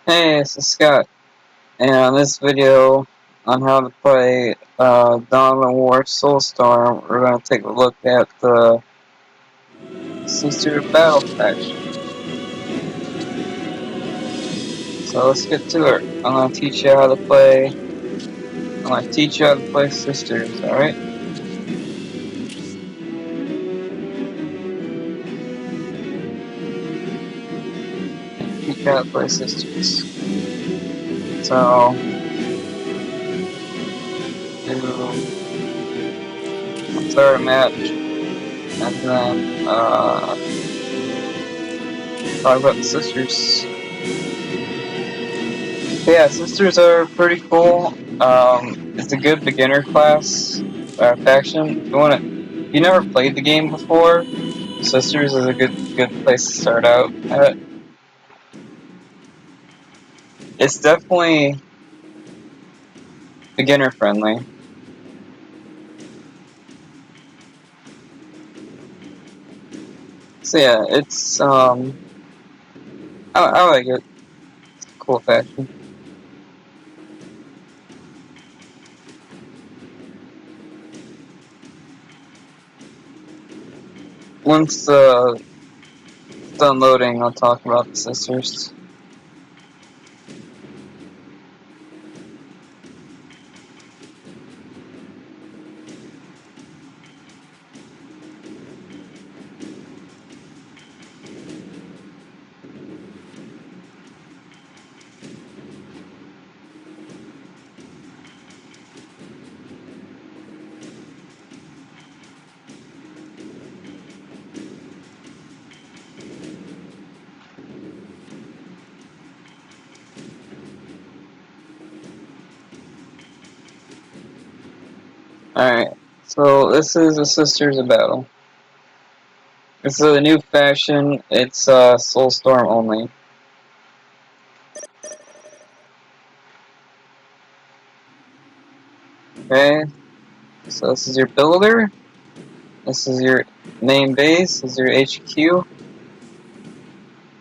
Hey, this is Scott, and on this video on how to play Dawn of War Soulstorm, we're going to take a look at the Sister Battle faction. So let's get to it. I'm going to teach you how to play. I'm going to teach you how to play Sisters. All right? Teach you how to play Sisters. So we'll start a match, and then talk about the Sisters. Yeah, Sisters are pretty cool. It's a good beginner class faction. If you never played the game before, Sisters is a good place to start out at. It's definitely beginner friendly. So yeah, it's I like it. It's a cool faction. Once it's done loading, I'll talk about the Sisters. Alright, so this is the Sisters of Battle. This is a new faction. It's Soulstorm only. Okay, so this is your builder. This is your main base. This is your HQ.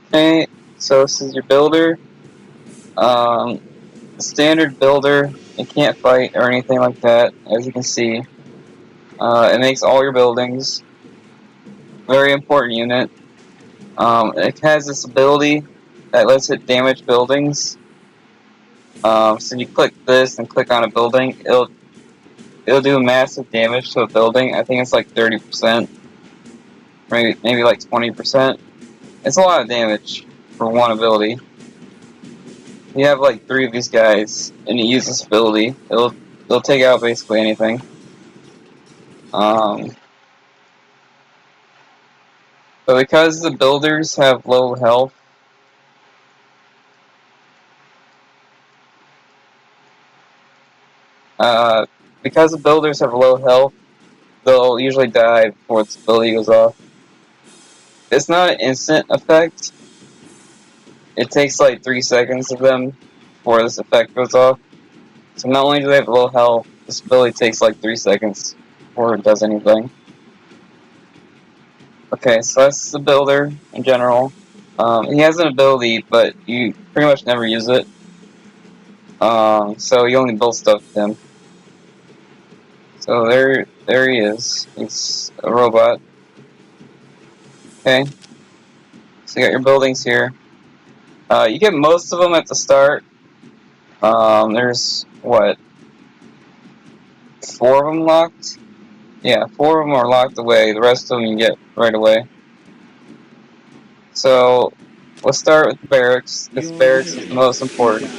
Okay, so this is your builder. Standard builder. It can't fight or anything like that, as you can see. It makes all your buildings. Very important unit. It has this ability that lets it damage buildings. So you click this and click on a building, it'll do massive damage to a building. I think it's like 30%, maybe like 20%. It's a lot of damage for one ability. You have like 3 of these guys, and you use this ability. It'll take out basically anything. But because the builders have low health, uh, because the builders have low health, they'll usually die before its ability goes off. It's not an instant effect. It takes like 3 seconds of them before this effect goes off. So not only do they have low health, this ability takes like 3 seconds before it does anything. Okay, so that's the builder in general. He has an ability, but you pretty much never use it. So you only build stuff with him. So there he is. He's a robot. Okay, so you got your buildings here. You get most of them at the start. There's what, 4 of them locked? Yeah, 4 of them are locked away. The rest of them you get right away. So let's start with the barracks. This barracks is the most important.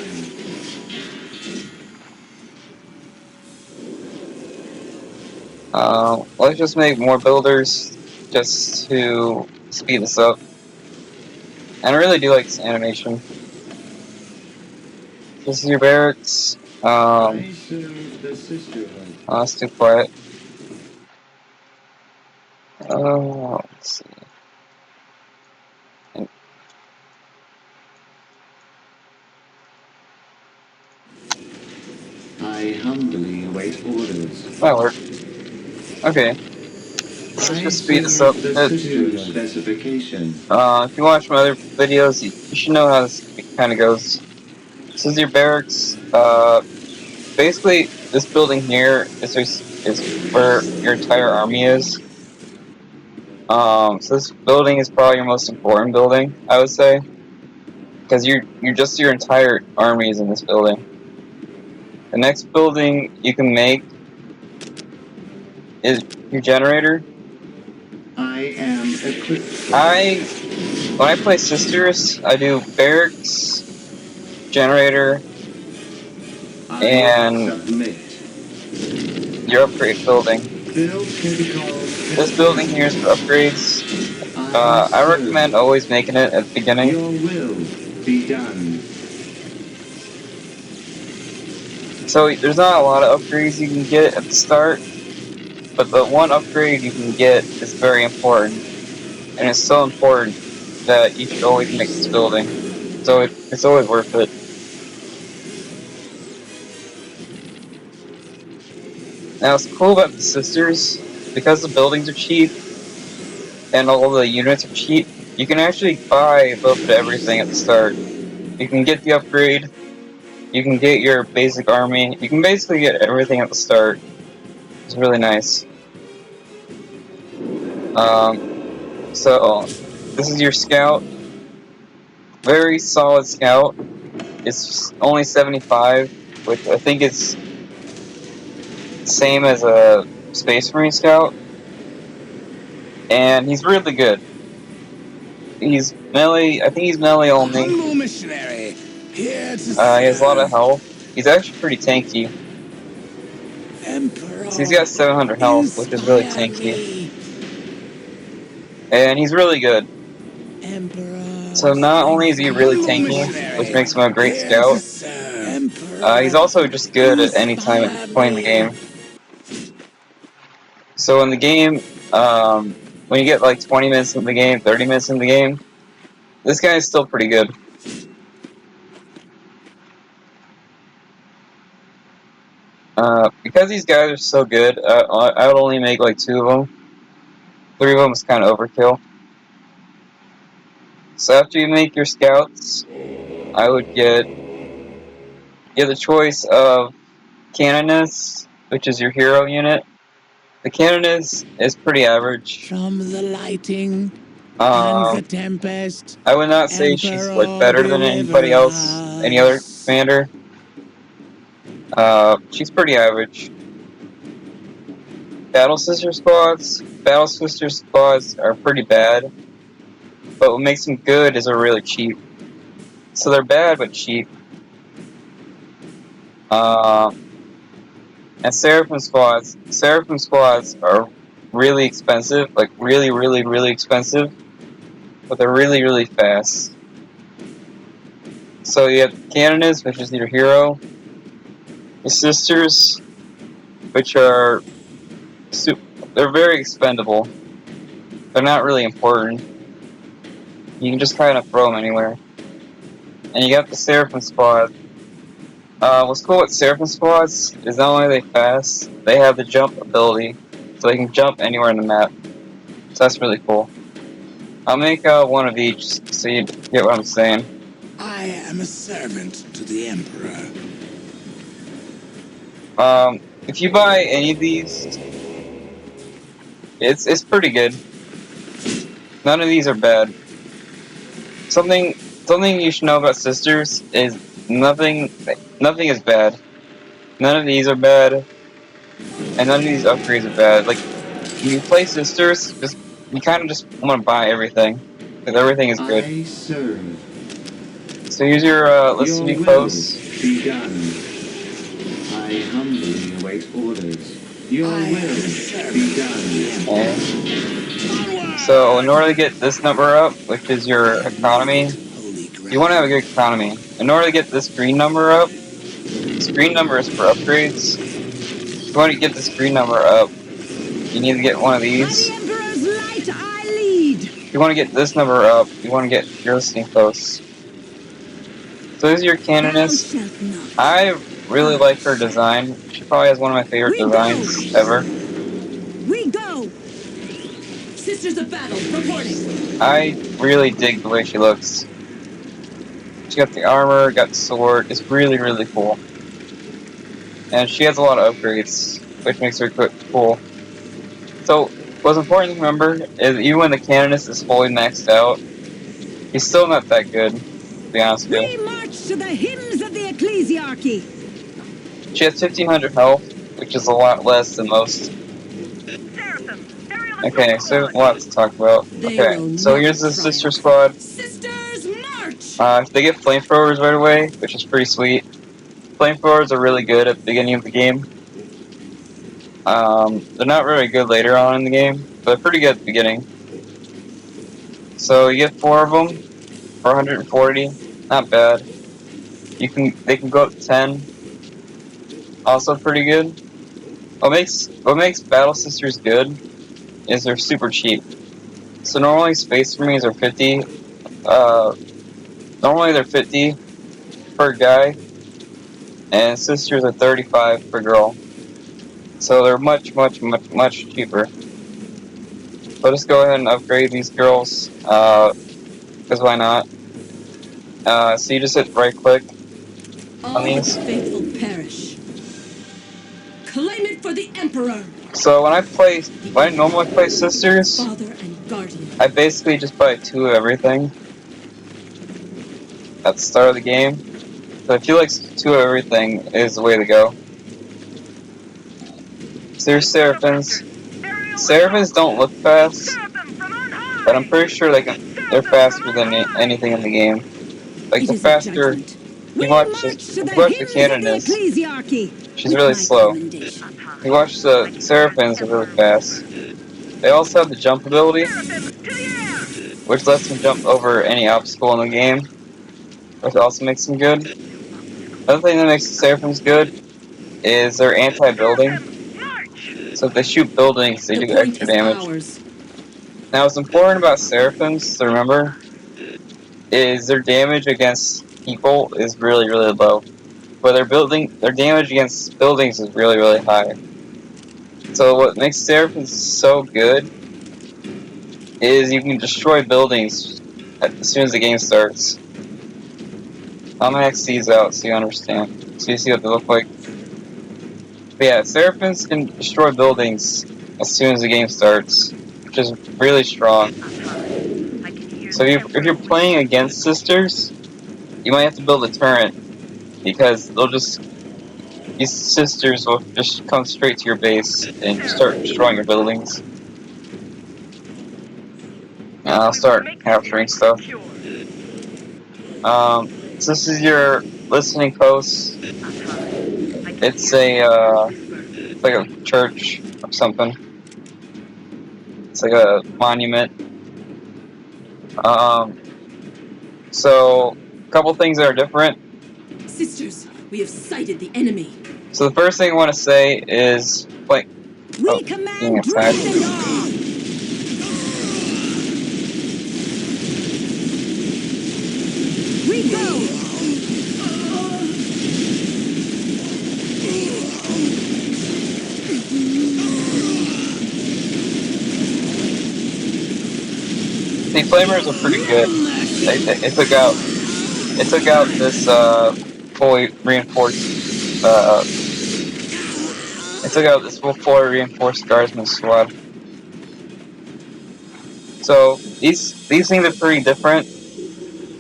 Let's just make more builders just to speed this up. And I really do like this animation. This is your barracks. It's too quiet. Let's see. I humbly await orders. That worked. Okay. Let's just speed this up a bit. Specification. If you watch my other videos, you should know how this kind of goes. This is your barracks. Basically, this building here is where your entire army is. So this building is probably your most important building, I would say, because you're just your entire army is in this building. The next building you can make is your generator. I am equipped. When I play sisters, I do barracks, generator, I and submit. your upgrade building. Build critical This building facility. here is for upgrades. I I serve. recommend always making it at the beginning. Your will be done. So there's not a lot of upgrades you can get at the start, but the one upgrade you can get is very important, and it's so important that you should always make this building. So it's always worth it. Now, what's cool about the sisters, because the buildings are cheap and all the units are cheap, you can actually buy a little bit of everything at the start. You can get the upgrade, you can get your basic army, you can basically get everything at the start. It's really nice. So this is your scout, very solid scout. It's only 75, which I think is the same as a Space Marine scout, and he's really good. He's melee. I think he's melee A only. humble missionary, here to He has a lot of serve. health. He's actually pretty tanky. Emperor, So he's got 700 health, which is really inspire tanky. me. And he's really good. Emperor, So not only is he a really humble tanky, which missionary, makes him a great here to scout, serve. Emperor, he's also just good at any time inspire playing the me. game. So in the game, when you get like 20 minutes in the game, 30 minutes in the game, this guy is still pretty good. Because these guys are so good, I would only make like 2 of them. 3 of them is kind of overkill. So after you make your scouts, I would get the choice of Canoness, which is your hero unit. The Canoness is pretty average. From the lighting and the tempest, I would not say she's like Emperor, better than anybody deliver else, any other us. commander. She's pretty average. Battle Sister squads are pretty bad, but what makes them good is they're really cheap. So they're bad but cheap. And Seraphim squads are really expensive, like really, really, really expensive, but they're really, really fast. So you have Canoness, which is your hero. The Sisters, which are they're very expendable. They're not really important. You can just kind of throw them anywhere. And you got the Seraphim squad. What's cool with Seraphim squads is not only are they fast, they have the jump ability, so they can jump anywhere in the map. So that's really cool. I'll make one of each so you get what I'm saying. I am a servant to the Emperor. If you buy any of these, it's pretty good. None of these are bad. Something you should know about sisters is nothing is bad. None of these are bad, and none of these upgrades are bad. Like when you play sisters, you kind of just want to buy everything because everything is good. I serve. So here's your list of Your new will posts. be done. I humbly await orders. Your will be done. Okay. So in order to get this number up, which is your economy, you want to have a good economy. In order to get this green number up, this green number is for upgrades. If you want to get this green number up, you need to get one of these. By the Emperor's light I lead. If you want to get this number up, you want to get your listening posts. So this is your Thou Canoness. shalt not. I really like her design. She probably has one of my favorite designs ever. We go. Sisters of Battle reporting. I really dig the way she looks. She got the armor, got the sword. It's really, really cool. And she has a lot of upgrades, which makes her cool. So, what's important to remember is even when the Canonist is fully maxed out, he's still not that good, to be honest with We you. march to the hymns of the ecclesiarchy. She has 1500 health, which is a lot less than most. Okay, so there's a lot to talk about. They Okay, will so not here's the sister triumph. squad. Sisters, march! They get flamethrowers right away, which is pretty sweet. Flamethrowers are really good at the beginning of the game. They're not really good later on in the game, but they're pretty good at the beginning. So you get 4 of them for 140. Not bad. They can go up to 10. Also pretty good. What makes Battle Sisters good is they're super cheap. So normally Space Marines are 50. Uh, Normally they're 50 per guy, and Sisters are 35 per girl. So they're much, much, much, much cheaper. So just go ahead and upgrade these girls, because why not? So you just hit right click on All the these. faithful perish. Claim it for the Emperor, So when I normally play Sisters, Father and Guardian. I basically just buy 2 of everything at the start of the game. So I feel like 2 of everything is the way to go. So there's Seraphins. Seraphins don't look fast, but I'm pretty sure they're faster than anything in the game. Like It the is a faster judgment. you We watch march to if the you watch the hymns of the Canonist, ecclesiarchy. she's With really my slow. commendation. If you watch the Seraphins, are really fast. They also have the jump ability, which lets them jump over any obstacle in the game, which also makes them good. Another thing that makes the Seraphins good is they're anti-building. So if they shoot buildings, they The do point extra is damage. ours. Now, what's important about Seraphins to remember is their damage against people is really, really low. But their damage against buildings is really, really high. So what makes Seraphins so good is you can destroy buildings as soon as the game starts. I'm gonna X these out so you understand. So you see what they look like. But yeah, Seraphins can destroy buildings as soon as the game starts, which is really strong. So if you're playing against Sisters, you might have to build a turret because these Sisters will just come straight to your base and start destroying your buildings. And I'll start capturing stuff. So this is your listening post. It's like a church or something. It's like a monument. Um, so a couple things that are different. Sisters, we have sighted the enemy. So the first thing I want to say is like, oh, We being command attacked. Dresendar. We go. The flamers are pretty good. It took out this fully reinforced it took out this fully reinforced guardsman squad. So these things are pretty different.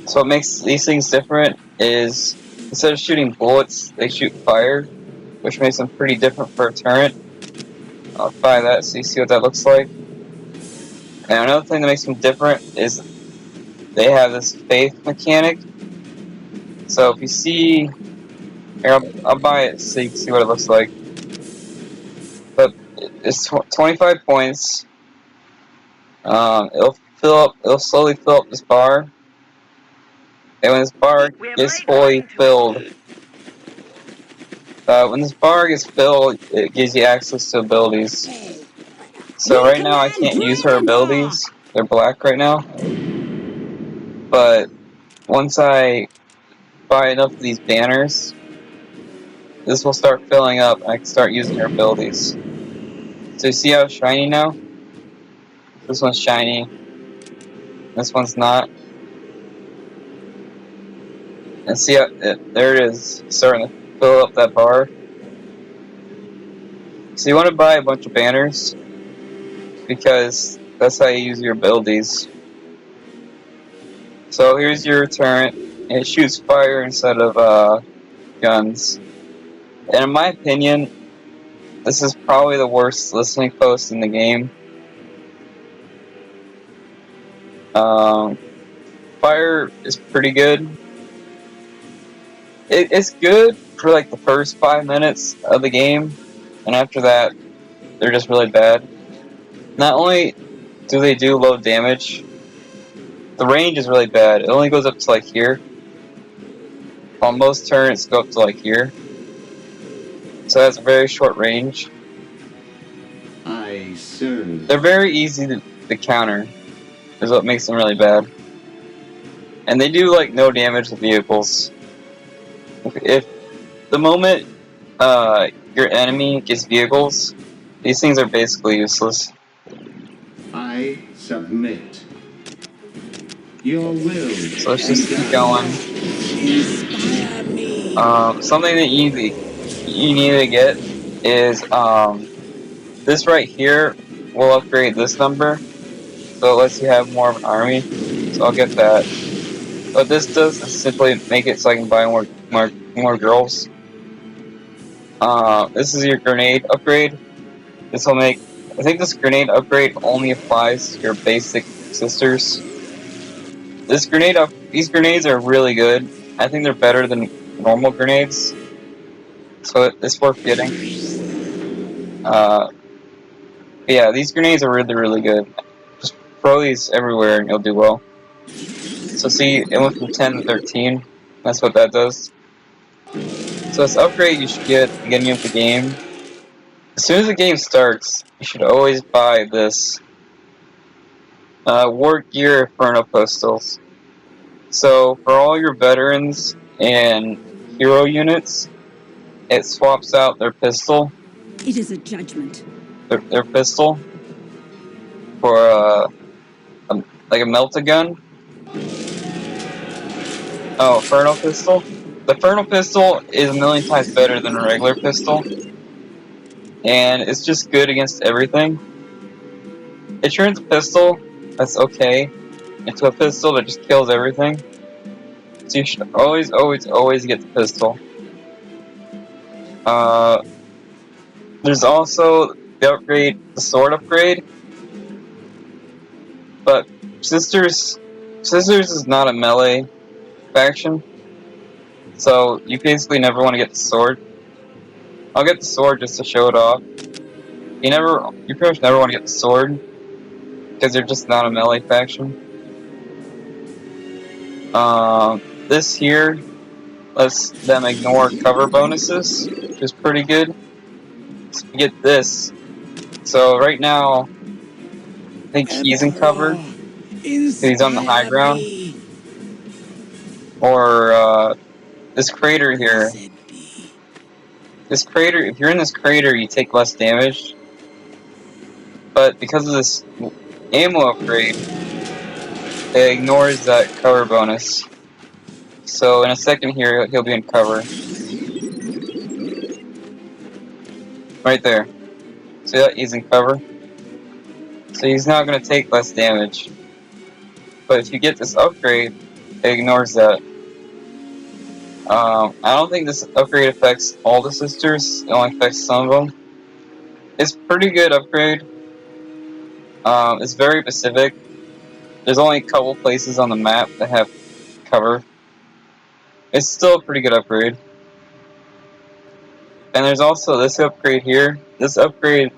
So what makes these things different is instead of shooting bullets, they shoot fire, which makes them pretty different for a turret. I'll buy that so you see what that looks like. And another thing that makes them different is they have this faith mechanic. So if you see, here, I'll buy it so you can see what it looks like. But it's 25 points. It'll slowly fill up this bar, and when this bar gets fully filled, it gives you access to abilities. So We right now I command can't use her Dresendar. abilities. They're black right now. But once I buy enough of these banners, this will start filling up and I can start using her abilities. So you see how it's shiny now? This one's shiny. This one's not. And see, there it is, starting to fill up that bar. So you want to buy a bunch of banners, because that's how you use your abilities. So here's your turret. It shoots fire instead of guns. And in my opinion, this is probably the worst listening post in the game. Fire is pretty good. It's good for like the first 5 minutes of the game, and after that, they're just really bad. Not only do they do low damage, the range is really bad. It only goes up to like here, while most turrets go up to like here. So that's a very short range. I serve. They're very easy to counter, is what makes them really bad. And they do like no damage to vehicles. If the moment your enemy gets vehicles, these things are basically useless. I submit. Your will So let's be just keep done. going. Inspire me. Something that you need to get is this right here will upgrade this number, so it lets you have more of an army. So I'll get that. What this does is simply make it so I can buy more girls. This is your grenade upgrade. This will make. I think this grenade upgrade only applies to your basic sisters. These grenades are really good. I think they're better than normal grenades, so it's worth getting. Yeah, these grenades are really good. Just throw these everywhere and you'll do well. So see, it went from 10 to 13. That's what that does. So this upgrade you should get at the beginning of the game. As soon as the game starts, you should always buy this War Gear Inferno Pistols. So for all your veterans and hero units, it swaps out their pistol, It is a judgment. their pistol, for like a melta gun. Oh, Inferno Pistol. The Inferno Pistol is a million times better than a regular pistol, and it's just good against everything. It turns a pistol that's okay into a pistol that just kills everything. So you should always get the pistol. There's also the sword upgrade, but Sisters is not a melee faction, so you basically never want to get the sword. I'll get the sword just to show it off. You pretty much never want to get the sword, because they're just not a melee faction. This here lets them ignore cover bonuses, which is pretty good. So you get this. So right now, I think he's in cover, Emperor, because he's on the high inspire ground. me. Or this crater here. Blessed be. This crater, if you're in this crater, you take less damage. But because of this ammo upgrade, it ignores that cover bonus. So in a second here, he'll be in cover. Right there. See that? He's in cover. So he's not going to take less damage. But if you get this upgrade, it ignores that. I don't think this upgrade affects all the sisters. It only affects some of them. It's pretty good upgrade. It's very specific. There's only a couple places on the map that have cover. It's still a pretty good upgrade. And there's also this upgrade here. This upgrade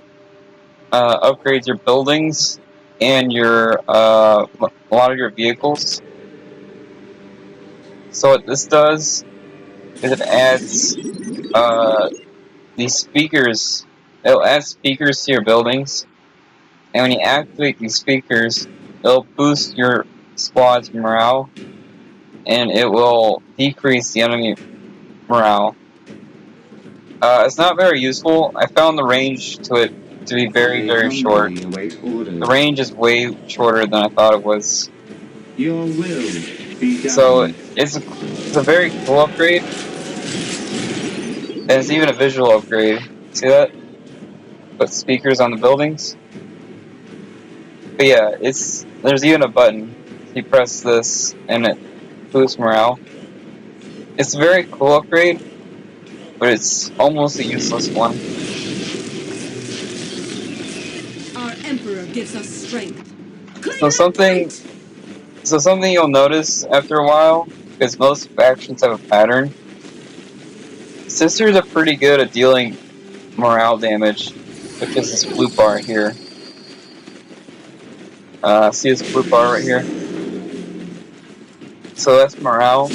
upgrades your buildings and a lot of your vehicles. So what this does is it adds these speakers. It'll add speakers to your buildings, and when you activate these speakers, it'll boost your squad's morale, and it will decrease the enemy morale. It's not very useful. I found the range to it to be very short. Humbly await The orders. range is way shorter than I thought it was. Your will Be So done. it's a very cool upgrade, and it's even a visual upgrade. See that? Put speakers on the buildings. But yeah, there's even a button. You press this, and it boosts morale. It's a very cool upgrade, but it's almost a useless one. Our Emperor gives us strength. Claim So that something, point! so something you'll notice after a while, because most factions have a pattern. Sisters are pretty good at dealing morale damage, which is this blue bar here. See this blue bar right here? So that's morale,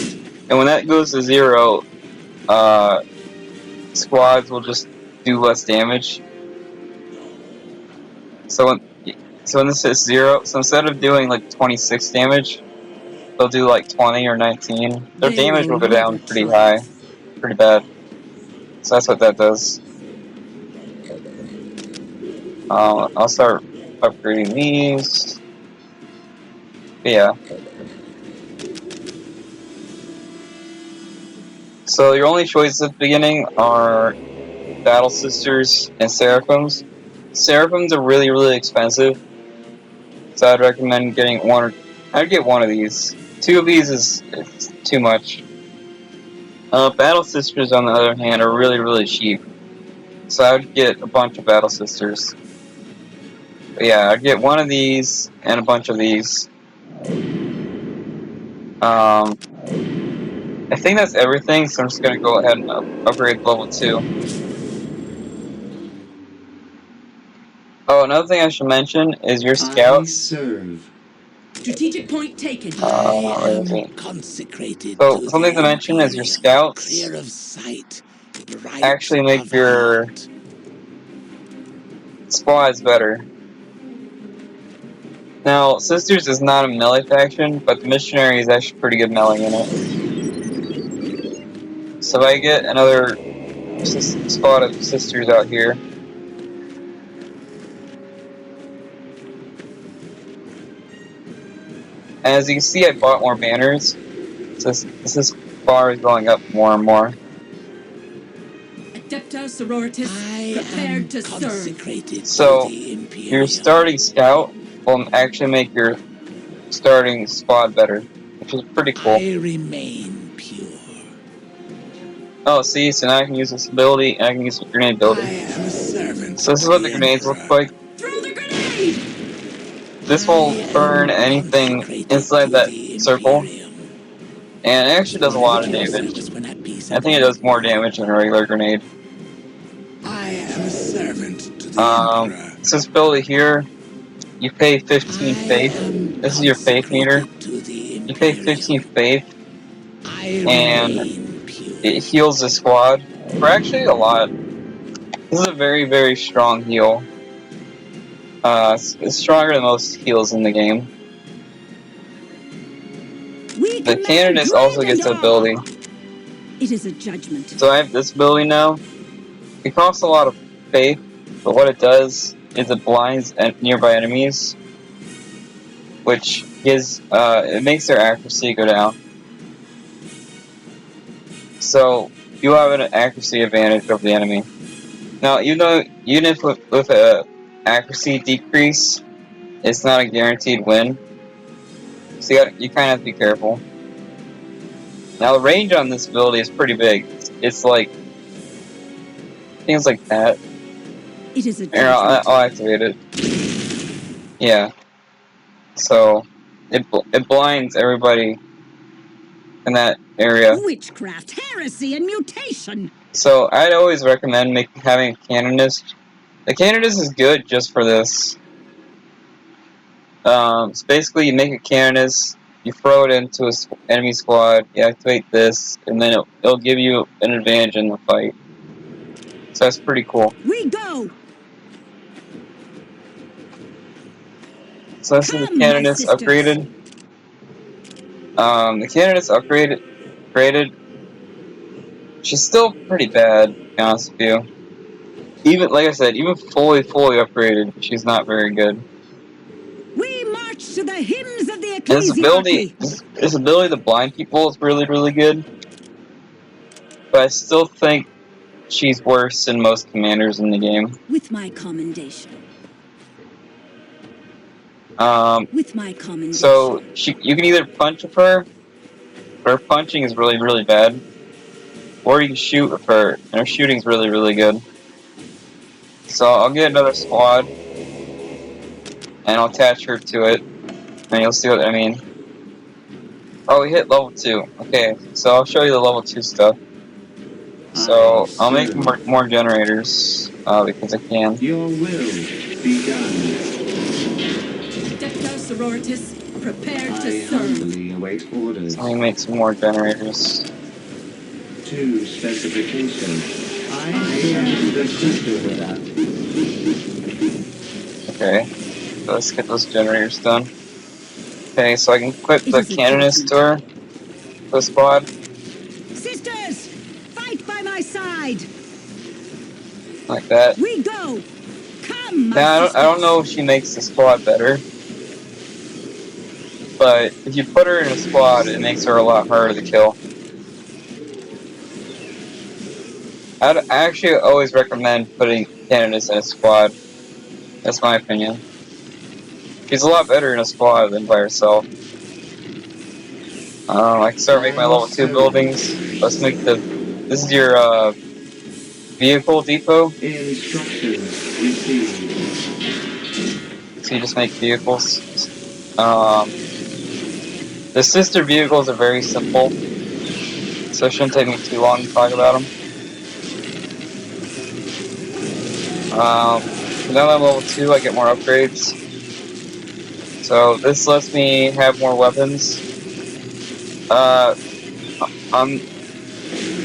and when that goes to 0, uh, squads will just do less damage. So when this is 0, so instead of doing like 26 damage, they'll do like 20 or 19. Their They damage will will go never down pretty high, triumph. pretty bad. So that's what that does. I'll start upgrading these. But yeah. So your only choices at the beginning are Battle Sisters and Seraphims. Seraphims are really, really expensive, so I'd recommend getting one. I'd get one of these. Two of these is too much. Battle Sisters, on the other hand, are really, really cheap, so I would get a bunch of Battle Sisters. But yeah, I'd get one of these and a bunch of these. I think that's everything, so I'm just gonna go ahead and upgrade level 2. Oh, another thing I should mention is your I scouts. serve. Strategic point taken. I Where is am he? consecrated So to something to the mention is your Imperium, scouts clear of sight, bright actually make of your heart. squads better. Now, Sisters is not a melee faction, but the Missionary is actually pretty good melee in it. So if I get another squad of Sisters out here, and as you can see, I bought more banners. So this bar is going up more and more. Adepta Sororitas, I am prepared to serve. consecrated to So the your Imperium. starting scout will actually make your starting squad better, which is pretty cool. I remain pure. Oh, see, so now I can use this ability, and I can use the grenade I ability. am a servant So this is of what the the grenades look Emperor. like. Throw the grenade! This I will burn am anything consecrated inside to that the circle, Imperium. and it The actually does a lot of spiritual damage. service when at peace I and think it when does at more war. damage than a regular grenade. I am a servant to the Emperor. This ability here, you pay 15 I faith. am This is your faith meter. consecrated to the You pay 15 Imperium. faith, I and remain pure. it heals the squad for actually a lot. This is a very, very strong heal. It's stronger than most heals in the game. We The command candidate also dread and gets an awe. ability. It is a judgment. So I have this ability now. It costs a lot of faith, but what it does is it blinds nearby enemies, which gives it makes their accuracy go down. So you have an accuracy advantage over the enemy. Now, even if with a accuracy decrease, it's not a guaranteed win. So you kind of have to be careful. Now the range on this ability is pretty big. It's like things like that. It is a Here, judgment. I'll activate it. Yeah. So it blinds everybody in that area. Witchcraft, heresy, and mutation. So I'd always recommend having a canonist. The canonist is good just for this. So basically, you make a canonist, you throw it into an enemy squad, you activate this, and then it'll give you an advantage in the fight. So that's pretty cool. We go. So this is the Come, my canonist sisters. upgraded. The canonist upgraded. She's still pretty bad, to be honest with you. Even like I said, even fully upgraded, she's not very good. We march to the hymns of the And this ability, ecclesiarchy. His ability to blind people is really, really good. But I still think she's worse than most commanders in the game. With my commendation. With my commendation. So you can either punch with her, but her punching is really, really bad. Or you can shoot with her, and her shooting is really, really good. So I'll get another squad, and I'll attach her to it, and you'll see what I mean. Oh, we hit level 2. Okay, so I'll show you the level 2 stuff. So I'll make more generators, because I can. Your will be done. Debtor sororitas, prepared I to serve. humbly await orders. So let me make some more generators. To specification. I am the sister of that. Okay, so let's get those generators done. Okay, so I can equip It the is a canonist to judgment. her, the squad, Sisters, fight by my side. like that. We go. Come, my Now, sisters. I don't know if she makes the squad better, but if you put her in a squad, it makes her a lot harder to kill. I actually always recommend putting candidates in a squad. That's my opinion. She's a lot better in a squad than by herself. I can start making my level 2 buildings. Let's make this is your vehicle depot. Instructions received. So you just make vehicles. The sister vehicles are very simple, so it shouldn't take me too long to talk about them. Now that I'm level 2, I get more upgrades. So this lets me have more weapons.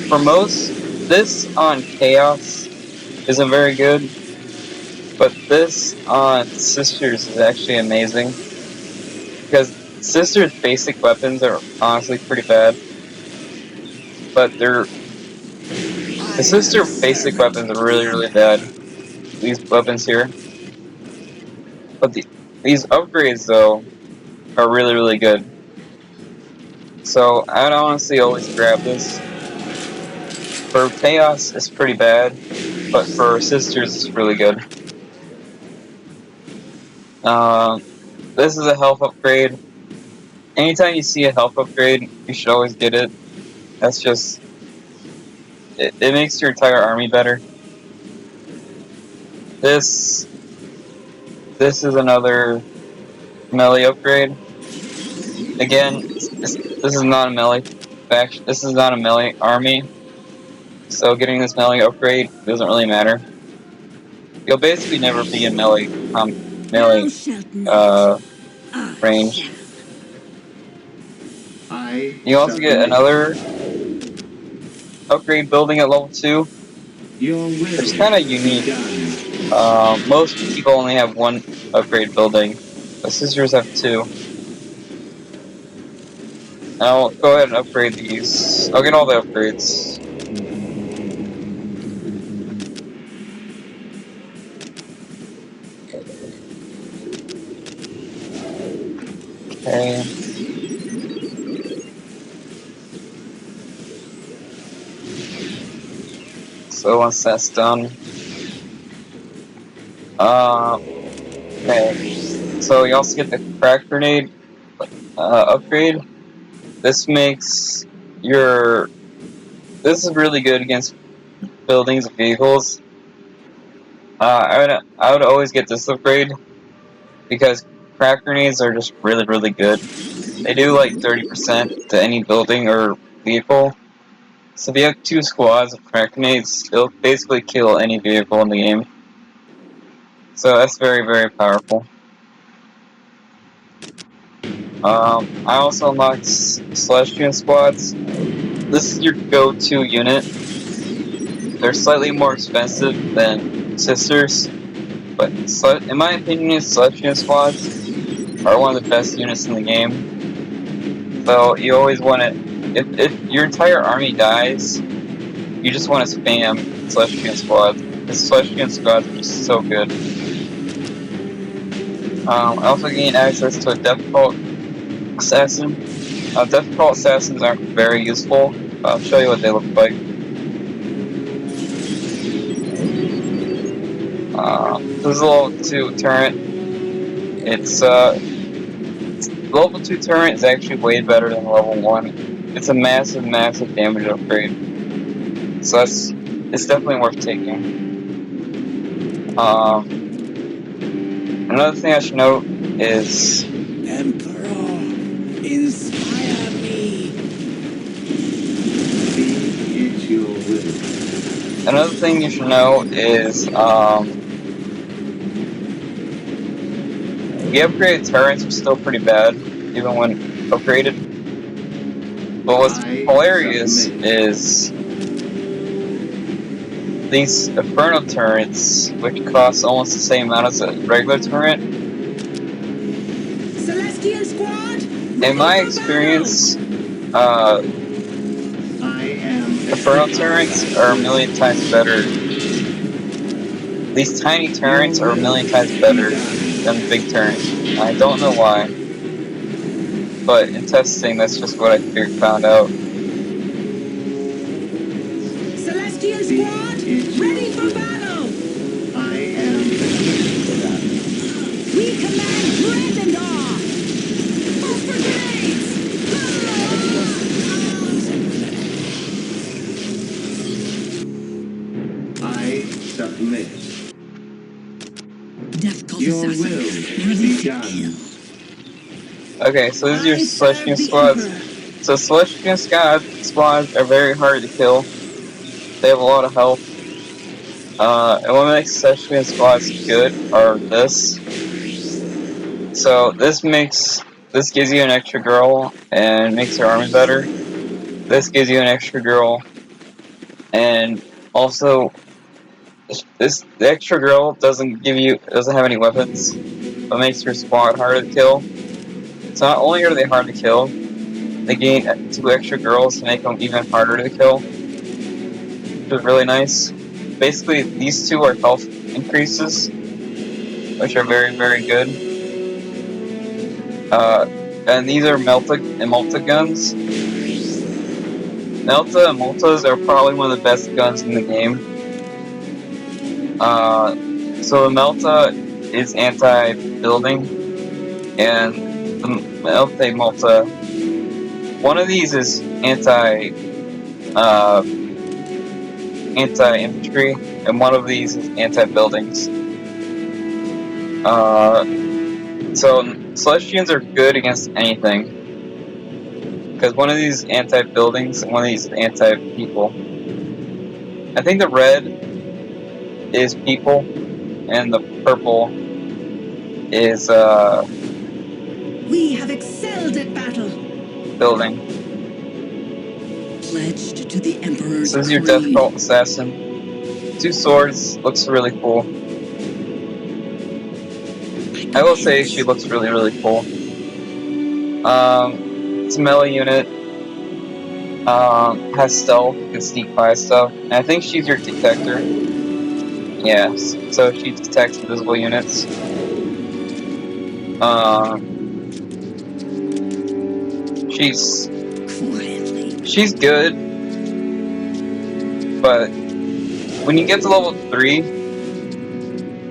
For most, this on Chaos isn't very good, but this on Sisters is actually amazing. Because Sisters' basic weapons are honestly pretty bad, but the Sister basic weapons are really, really bad. These weapons here. But these upgrades, though, are really, really good. So I'd honestly always grab this. For Chaos, it's pretty bad, but for Sisters, it's really good. This is a health upgrade. Anytime you see a health upgrade, you should always get it. That's just... It makes your entire army better. This is another melee upgrade. Again, this is not a melee faction. This is not a melee army. So getting this melee upgrade doesn't really matter. You'll basically never be in melee Thou shalt not. range. You also submit. get another upgrade building at level 2. Your will It's kind of unique. be done. Most people only have one upgrade building. The Sisters have 2. I'll go ahead and upgrade these. I'll get all the upgrades. Okay. So once that's done, okay. So you also get the crack grenade upgrade. This makes your... This is really good against buildings and vehicles. I would always get this upgrade because crack grenades are just really, really good. They do like 30% to any building or vehicle. So if you have 2 squads of crack grenades, it'll basically kill any vehicle in the game. So that's very, very powerful. I also unlocked Celestian squads. This is your go-to unit. They're slightly more expensive than Sisters, but in my opinion, Celestian squads are one of the best units in the game. So you always want to, if your entire army dies, you just want to spam Celestian squads, because Celestian squads are just so good. I also gain access to a difficult assassin. Difficult assassins aren't very useful. I'll show you what they look like. This is a level 2 turret. It's level 2 turret is actually way better than level 1. It's a massive, massive damage upgrade. So it's definitely worth taking. Another thing I should note is Emperor, inspire me. It's your will. another thing you should know is the upgraded turrets are still pretty bad, even when upgraded. But what's hilarious is these Inferno turrets, which cost almost the same amount as a regular turret. Celestial squad, In my experience, Inferno turrets are a million times better. These tiny turrets are a million times better than the big turret. I don't know why, but in testing, that's just what I found out. Celestial squad, ready for battle. I am the We command dread and awe. Move for grenades. I submit. Death Your will be done. Okay, so these are your I serve Celestial the squads. Emperor. So Celestial squads are very hard to kill. They have a lot of health. And what makes Celestial squads good are this. So this gives you an extra girl and makes your army better. This gives you an extra girl, and also the extra girl doesn't have any weapons, but makes your squad harder to kill. So not only are they hard to kill, they gain 2 extra girls to make them even harder to kill, which is really nice. Basically, these 2 are health increases, which are very, very good. And these are Melta and Multa guns. Melta and Multas are probably one of the best guns in the game. So the Melta is anti-building, and the Melta Multa, one of these is anti-infantry, and one of these is anti-buildings. So Celestians are good against anything, because one of these is anti-buildings and one of these is anti-people. I think the red is people, and the purple is We have excelled at battle. building. Pledged to the Emperor's This is your creed. difficult assassin. 2 swords, looks really cool. I will say she looks really, really cool. It's a melee unit. Has stealth, can sneak by stuff. And I think she's your detector. Yes, so she detects invisible units. She's good, but when you get to level 3,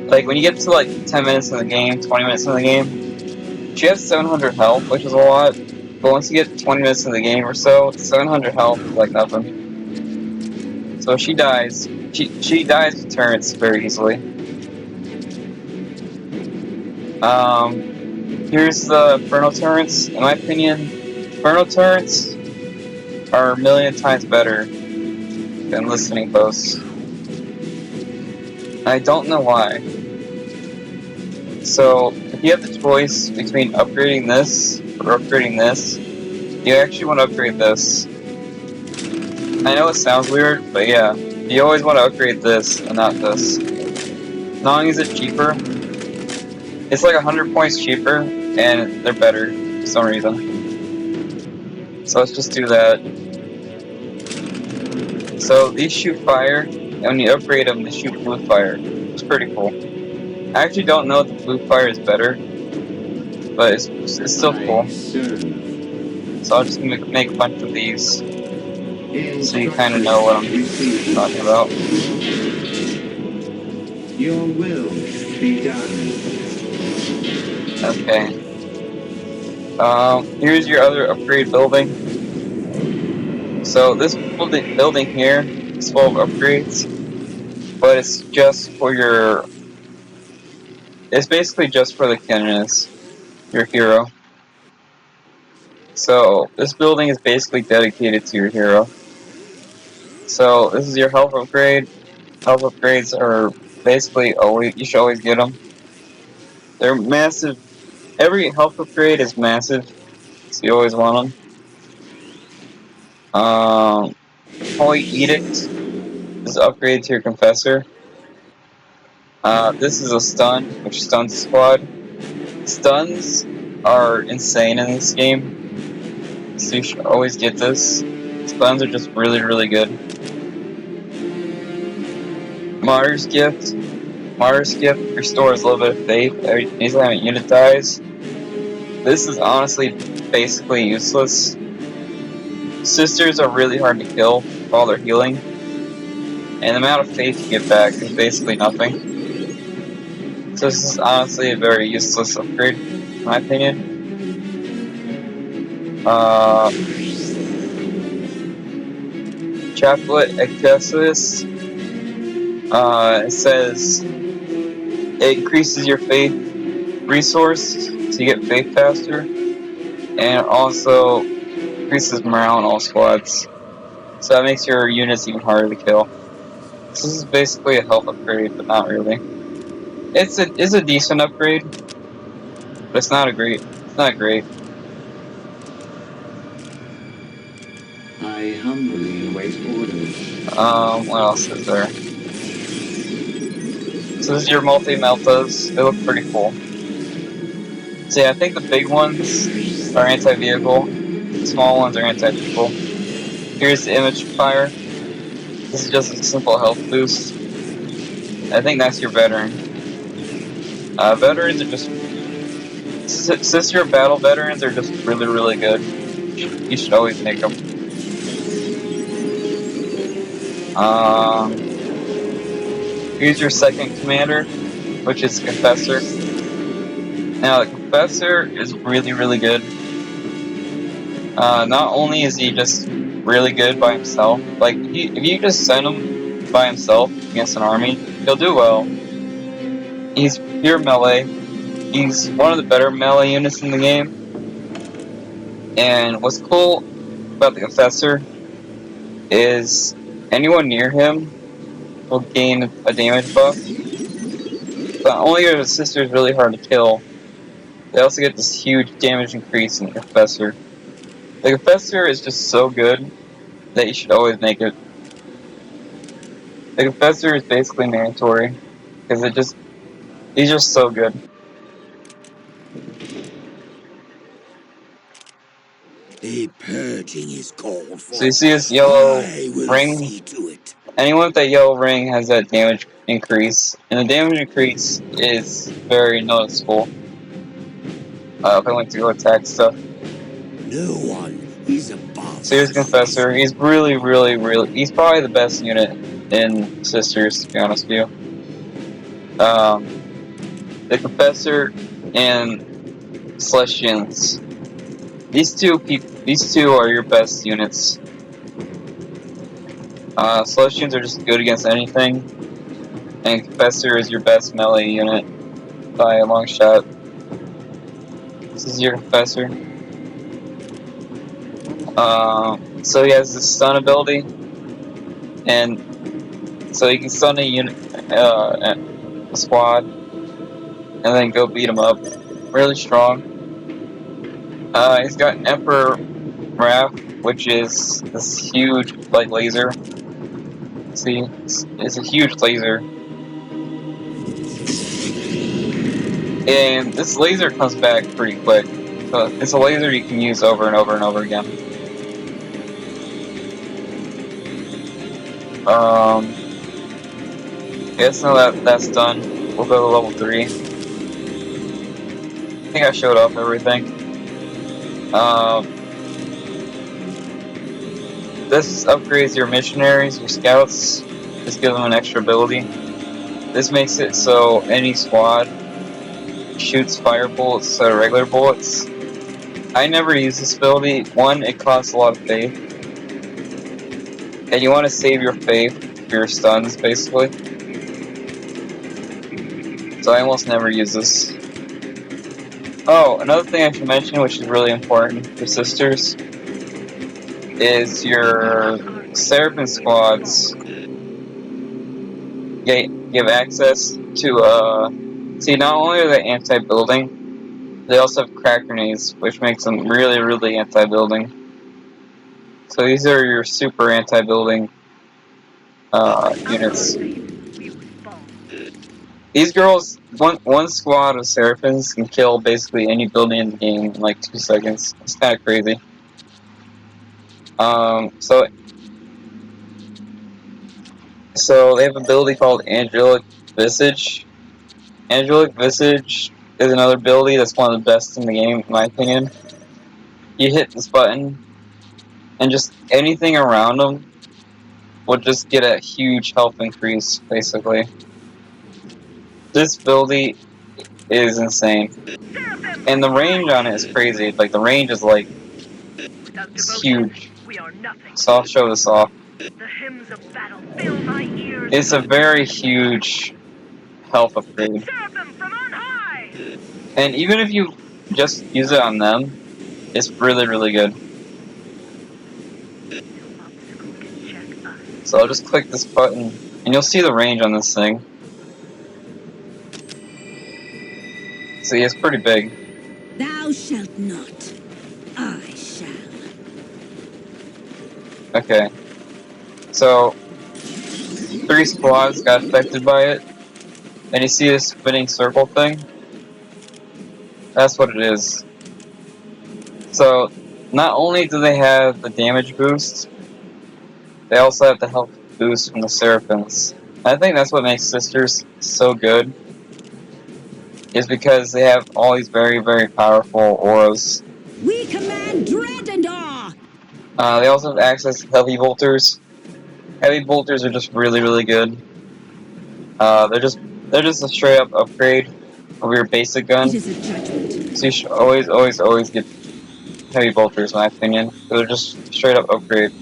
like when you get to like 10 minutes in the game, 20 minutes in the game, she has 700 health, which is a lot. But once you get 20 minutes in the game or so, 700 health is like nothing. So if she dies, she dies with turrets very easily. Here's the Inferno turrets. In my opinion, Inferno turrets are a million times better than listening posts. I don't know why. So, if you have the choice between upgrading this or upgrading this, you actually want to upgrade this. I know it sounds weird, but yeah, you always want to upgrade this and not this. Not only is it cheaper, it's like 100 points cheaper, and they're better for some reason. So let's just do that. So these shoot fire, and when you upgrade them, they shoot blue fire. It's pretty cool. I actually don't know if the blue fire is better, but it's still cool. So I'll just make a bunch of these, so you kind of Instructions know what I'm received. talking about. Your will be done. Okay. Here's your other upgrade building. So this building here is full of upgrades, but it's just for your. It's basically just for the Kinnis, your hero. So this building is basically dedicated to your hero. So this is your health upgrade. Health upgrades are basically always, you should always get them. They're massive. Every health upgrade is massive, so you always want them. Holy Edict is an upgrade to your Confessor. This is a stun, which stuns a squad. Stuns are insane in this game, so you should always get this. Stuns are just really, really good. Martyr's Gift. Martyr's Gift restores a little bit of faith anytime a unit dies. This is honestly basically useless. Sisters are really hard to kill while they're healing, and the amount of faith you get back is basically nothing. So this is honestly a very useless upgrade, in my opinion. Chaplet Exodus. It says it increases your faith resource, so you get faith faster, and it also increases morale in all squads. So that makes your units even harder to kill. So this is basically a health upgrade, but not really. It's a decent upgrade, but it's not great. It's not great. I humbly await orders. What else is there? So this is your multi-meltas. They look pretty cool. So yeah, I think the big ones are anti-vehicle. The small ones are anti-people. Here's the image fire. This is just a simple health boost. I think that's your veteran. Veterans are just since your battle veterans are just really, really good. You should always make them. Here's your second commander, which is Confessor. Now the Confessor is really, really good. Not only is he just really good by himself, like if you just send him by himself against an army, he'll do well. He's pure melee. He's one of the better melee units in the game. And what's cool about the Confessor is anyone near him will gain a damage buff. Not only are the sisters really hard to kill, they also get this huge damage increase in the Confessor. The Confessor is just so good that you should always make it. The Confessor is basically mandatory because he's just so good. A purging is called So you for. see this yellow I will ring? see to it. Anyone with that yellow ring has that damage increase, and the damage increase is very noticeable. If I went to go attack stuff. No one is above So here's these. Confessor. He's really, really, really. He's probably the best unit in Sisters, to be honest with you. The Confessor and Celestians. These two are your best units. Celestians are just good against anything, and Confessor is your best melee unit by a long shot. This is your Confessor. So he has this stun ability, and so he can stun a unit, a squad, and then go beat him up. Really strong. He's got Emperor Wrath, which is this huge like laser. See, it's a huge laser, and this laser comes back pretty quick. So it's a laser you can use over and over and over again. Guess now that that's done, we'll go to level 3. I think I showed off everything. This upgrades your missionaries, your scouts. Just give them an extra ability. This makes it so any squad shoots fire bullets instead of regular bullets. I never use this ability. One, it costs a lot of faith. And you want to save your faith for your stuns, basically. So I almost never use this. Oh, another thing I should mention, which is really important for sisters, is your Seraphim squads give access to, see, not only are they anti-building, they also have crack grenades, which makes them really, really anti-building. So these are your super anti-building units. These girls, one squad of Seraphims can kill basically any building in the game in like 2 seconds. It's kind of crazy. So they have an ability called Angelic Visage. Angelic Visage is another ability that's one of the best in the game, in my opinion. You hit this button, and just anything around them will just get a huge health increase, basically. This ability is insane. And the range on it is crazy. Like, the range is like, it's huge. So I'll show this off. It's a very huge health upgrade. And even if you just use it on them, it's really, really good. So I'll just click this button, and you'll see the range on this thing. See, it's pretty big. Thou shalt not. I shall. Okay. So, 3 squads got affected by it. And you see this spinning circle thing? That's what it is. So, not only do they have the damage boost, they also have the health boost from the Seraphims. I think that's what makes Sisters so good, is because they have all these very, very powerful auras. We command dread and awe. They also have access to heavy bolters. Heavy bolters are just really, really good. They're just a straight up upgrade over your basic gun. It is a judgment. So you should always, always, always get heavy bolters, in my opinion. They're just straight up upgrade.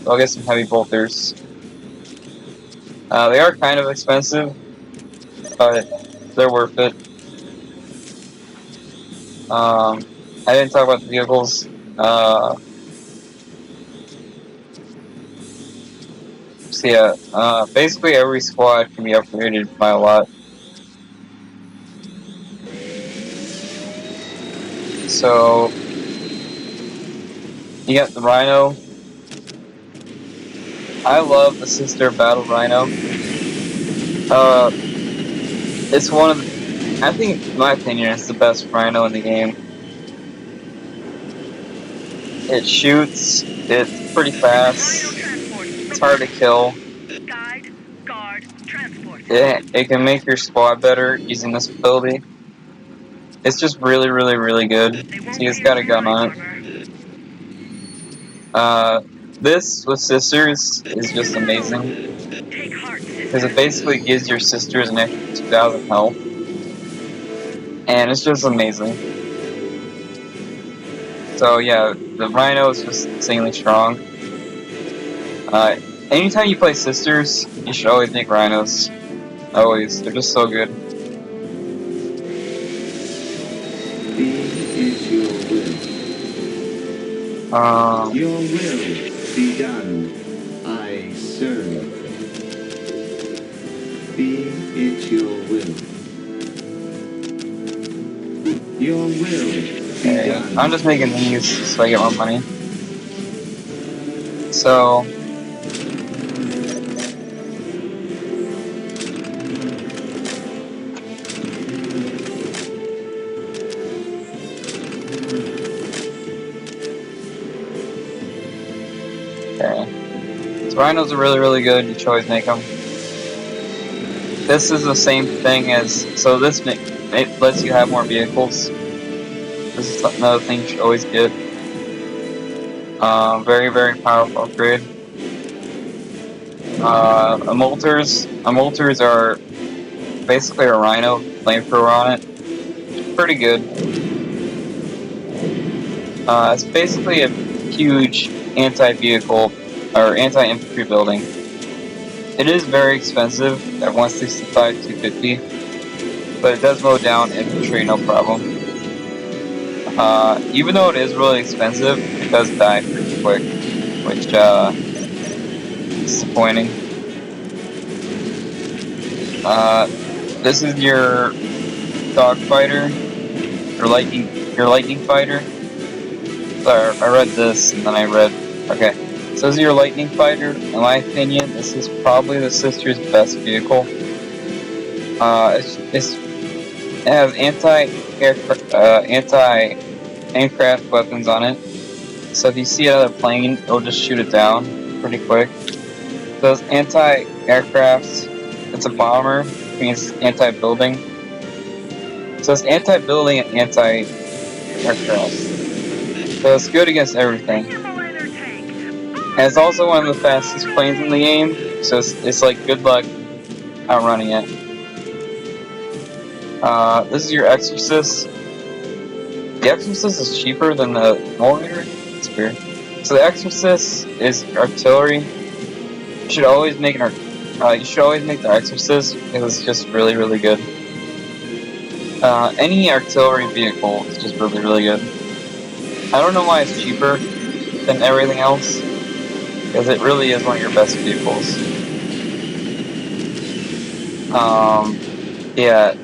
So I'll get some heavy bolters. They are kind of expensive, but they're worth it. I didn't talk about the vehicles. So yeah, basically every squad can be upgraded by a lot. So you got the Rhino. I love the Sister Battle Rhino. It's one of the, I think, in my opinion, it's the best Rhino in the game. It shoots, it's pretty fast, it's hard to kill. It can make your squad better using this ability. It's just really, really, really good. See, it's got a gun on it. This with Sisters is just amazing, because it basically gives your sisters an extra 2,000 health, and it's just amazing. So yeah, the Rhino is just insanely strong. Anytime you play Sisters, you should always make Rhinos. Always, they're just so good. Be it your will. Your will be done. I serve. Be it your will. Your will be done. I'm just making these so I get more money. So okay. So Rhinos are really, really good. You should always make them. This is the same thing as, so this it lets you have more vehicles. This is another thing you should always get. Very, very powerful upgrade. Emulters are basically a rhino flamethrower on it. Pretty good. It's basically a huge anti-vehicle or anti-infantry building. It is very expensive at 165, 250, but it does mow down infantry no problem. Even though it is really expensive, it does die pretty quick, which is disappointing. This is your dogfighter, your lightning fighter. Sorry, I read this and then I read. Okay, so this is your lightning fighter. In my opinion, this is probably the sister's best vehicle. It has anti-aircraft weapons on it. So if you see another plane, it'll just shoot it down pretty quick. So it's anti-aircraft. It's a bomber, which means anti-building. So it's anti-building and anti-aircraft. So it's good against everything. And it's also one of the fastest planes in the game. So it's like good luck outrunning it. This is your Exorcist. The Exorcist is cheaper than the Molator. It's weird. So the Exorcist is artillery. You should always make the Exorcist because it's just really, really good. Any artillery vehicle is just really, really good. I don't know why it's cheaper than everything else, because it really is one of your best vehicles. Yeah,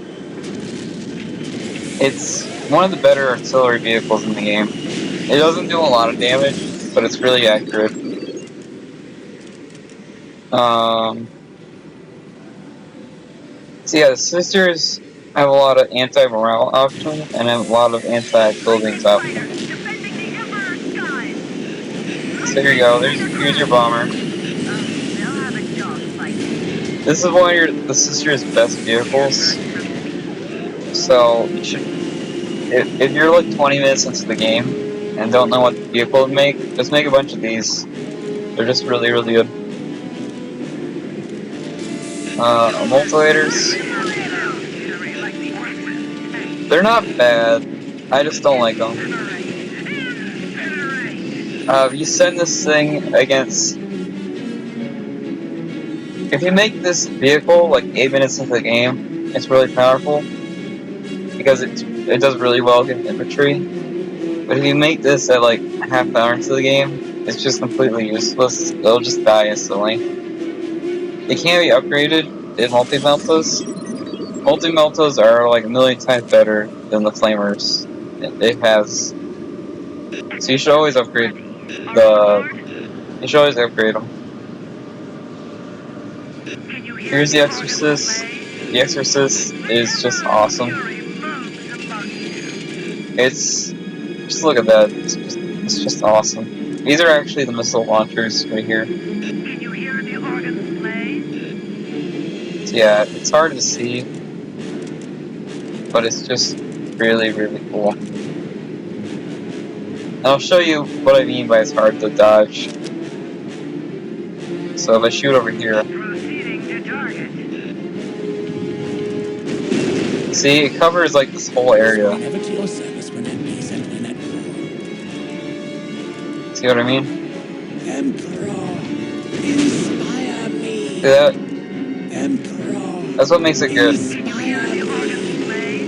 it's one of the better artillery vehicles in the game. It doesn't do a lot of damage, but it's really accurate. So yeah, the sisters have a lot of anti-morale options and a lot of anti-buildings options. So here you go. Here's your bomber. This is one of the sister's best vehicles. So you should, if you're like 20 minutes into the game and don't know what vehicle to make, just make a bunch of these. They're just really, really good. Multilators. They're not bad. I just don't like them. You send this thing against. If you make this vehicle like 8 minutes into the game, it's really powerful because it does really well against infantry. But if you make this at like half an hour into the game, it's just completely useless. It'll just die instantly. It can't be upgraded in multi-meltas. Multi-meltas are like a million times better than the flamers. It has. So you should always upgrade You should always upgrade them. Here's the Exorcist. The Exorcist is just awesome. Just look at that. It's just awesome. These are actually the missile launchers right here. So yeah, it's hard to see, but it's just really, really cool. And I'll show you what I mean by it's hard to dodge. So if I shoot over here, see, it covers like this whole area. See what I mean? Emperor, inspire me. See that? Emperor, That's what makes it good. inspire me.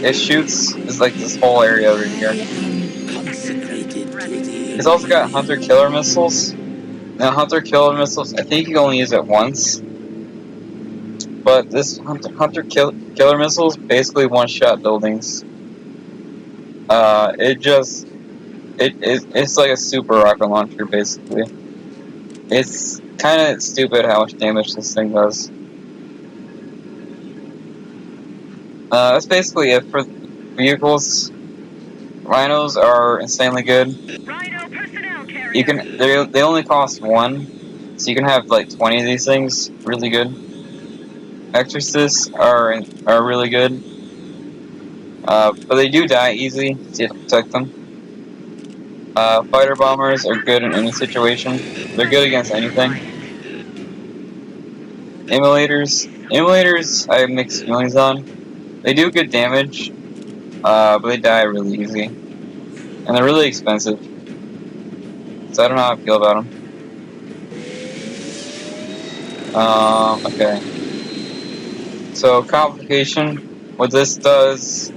It shoots is like this whole area over here. I am consecrated to thee. It's also got Hunter Killer missiles. Now Hunter Killer missiles, I think you can only use it once. But this Hunter Killer missiles basically one-shot buildings. It's like a super rocket launcher basically. It's kind of stupid how much damage this thing does. That's basically it for vehicles. Rhinos are insanely good. They only cost one, so you can have like 20 of these things. Really good. Exorcists are really good. But they do die easy, so you have to protect them. Fighter bombers are good in any situation. They're good against anything. Emulators, I have mixed feelings on. They do good damage, but they die really easy. And they're really expensive. So I don't know how I feel about them. Okay. So, complication, what this does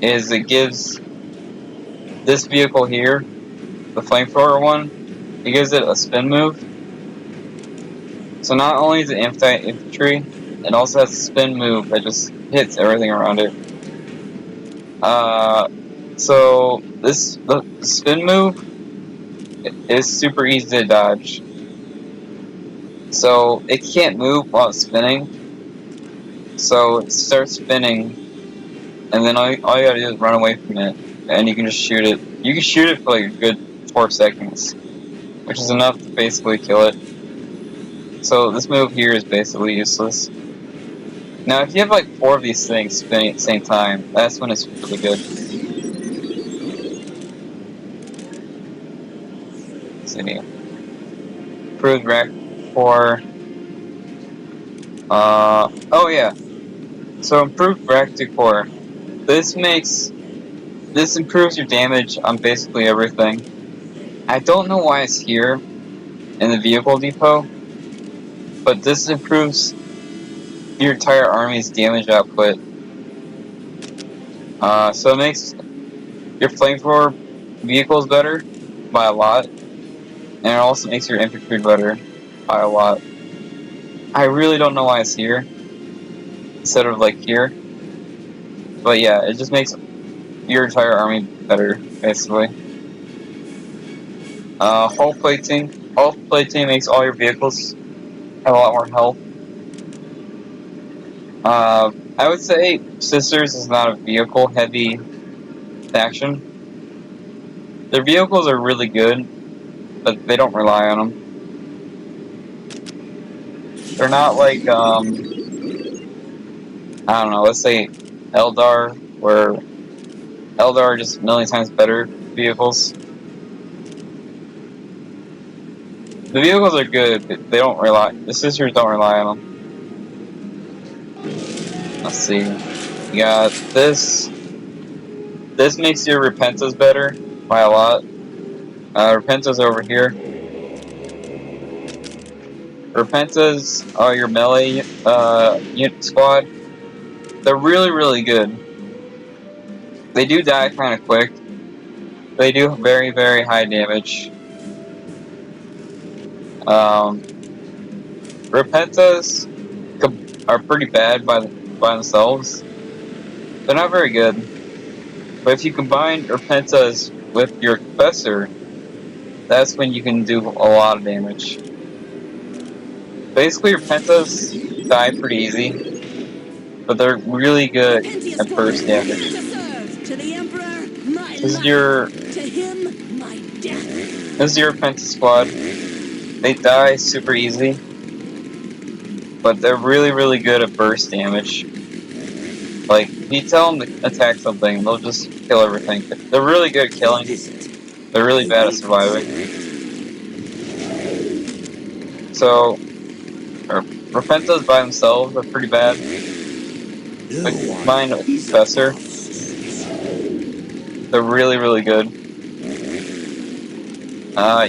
is it gives this vehicle here, the flamethrower one, it gives it a spin move. So not only is it anti-infantry, it also has a spin move that just hits everything around it. So the spin move is super easy to dodge. So it can't move while it's spinning. So it starts spinning, and then all you gotta do is run away from it, and you can just shoot it. You can shoot it for like a good 4 seconds, which is enough to basically kill it. So this move here is basically useless. Now, if you have like 4 of these things spinning at the same time, that's when it's really good. Let's see. Improved rack core. Oh yeah. So improved rack core. This improves your damage on basically everything. I don't know why it's here in the vehicle depot, but this improves your entire army's damage output. So it makes your flamethrower vehicles better by a lot, and it also makes your infantry better by a lot. I really don't know why it's here instead of like here, but yeah, it just makes your entire army better, basically. Hull plating. Hull plating makes all your vehicles have a lot more health. I would say Sisters is not a vehicle-heavy faction. Their vehicles are really good, but they don't rely on them. They're not like, I don't know, let's say Eldar, where Eldar are just a million times better vehicles. The vehicles are good, but they don't rely. The Sisters don't rely on them. Let's see. You got this. This makes your Repentas better by a lot. Repentas over here. Repentas are your melee unit squad. They're really, really good. They do die kind of quick. They do very, very high damage. Repentas are pretty bad by themselves. They're not very good. But if you combine Repentas with your Confessor, that's when you can do a lot of damage. Basically, Repentas die pretty easy, but they're really good at burst damage. To the Emperor, my This is life. To him, my death. your Repentance squad. They die super easy, but they're really, really good at burst damage. Like, if you tell them to attack something, they'll just kill everything. They're really good at killing. They're really bad at surviving. So, Repentas by themselves are pretty bad. But combined with Confessor, they're really, really good.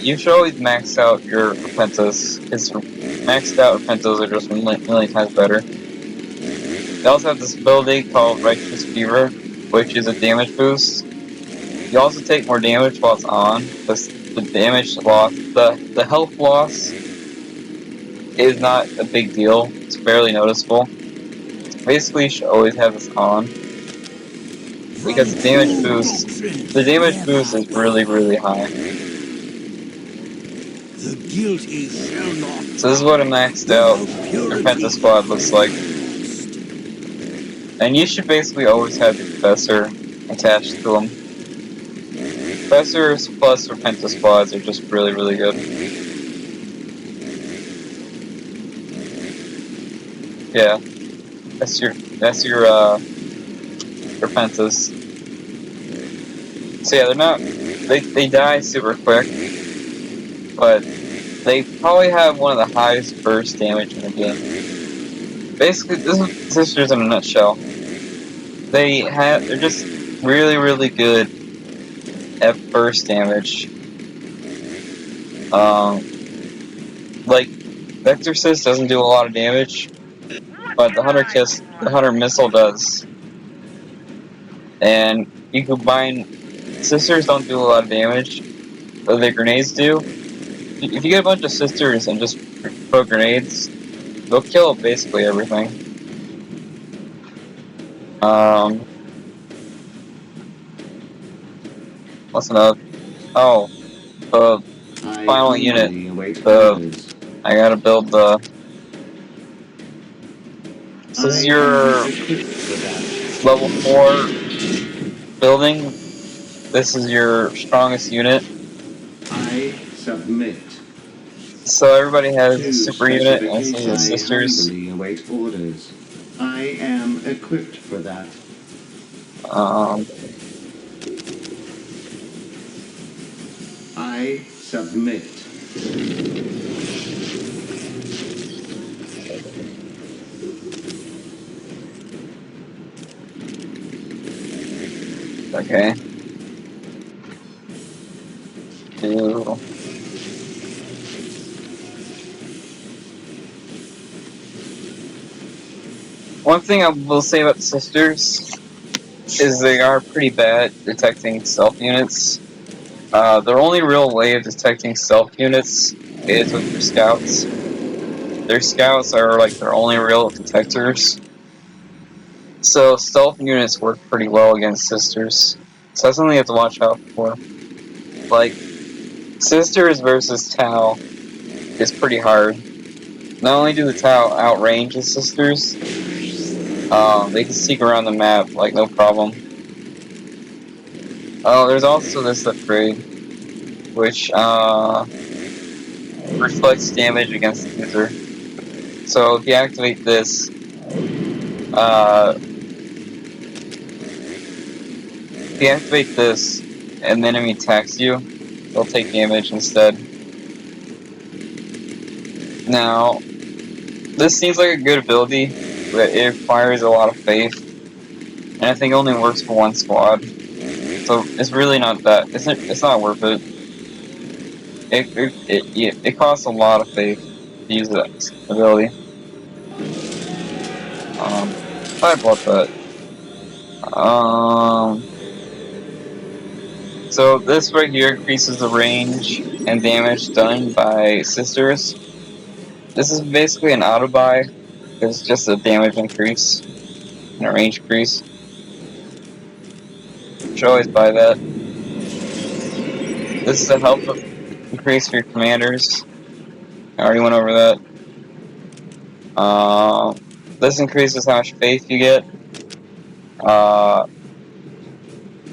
You should always max out your Repentas, because maxed out Repentas are just a million times better. They also have this ability called Righteous Fever, which is a damage boost. You also take more damage while it's on, because the damage loss, the health loss is not a big deal. It's barely noticeable. Basically, you should always have this on, because the damage boost is really, really high. The guilty shall not. So this is what a maxed out Repenta squad looks like. And you should basically always have the Confessor attached to them. Confessors plus Repenta squads are just really, really good. Yeah, that's your Repentas. So yeah, they're not. They die super quick, but they probably have one of the highest burst damage in the game. Basically, this is sisters in a nutshell. They're just really good at burst damage. Like the Exorcist doesn't do a lot of damage, but the Hunter Missile does. And you combine sisters don't do a lot of damage, but the grenades do. If you get a bunch of sisters and just throw grenades, they'll kill basically everything. What's another? Oh, the I final unit. humbly await The orders. I gotta build the. This I is am your equipped for that. level 4 building. This is your strongest unit. I submit. So everybody has a To super unit, and this specification, is the I sisters. humbly await orders. I am equipped for that. Um, I submit. okay. Do one thing I will say about the sisters is they are pretty bad at detecting stealth units. Their only real way of detecting stealth units is with their scouts. Their scouts are like their only real detectors. So stealth units work pretty well against sisters. So that's something you have to watch out for. Like sisters versus Tau is pretty hard. Not only do the Tau outrange the sisters, they can sneak around the map like no problem. Oh, there's also this upgrade, which reflects damage against the user. So if you activate this, and the enemy attacks you, they'll take damage instead. Now, this seems like a good ability, but it requires a lot of faith, and I think it only works for one squad. So it's really not that. It's not worth it. It costs a lot of faith to use that ability. I bought that. So this right here increases the range and damage done by sisters. This is basically an auto buy. It's just a damage increase and a range increase. You should always buy that. This is a health increase for your commanders. I already went over that. This increases how much faith you get. Uh,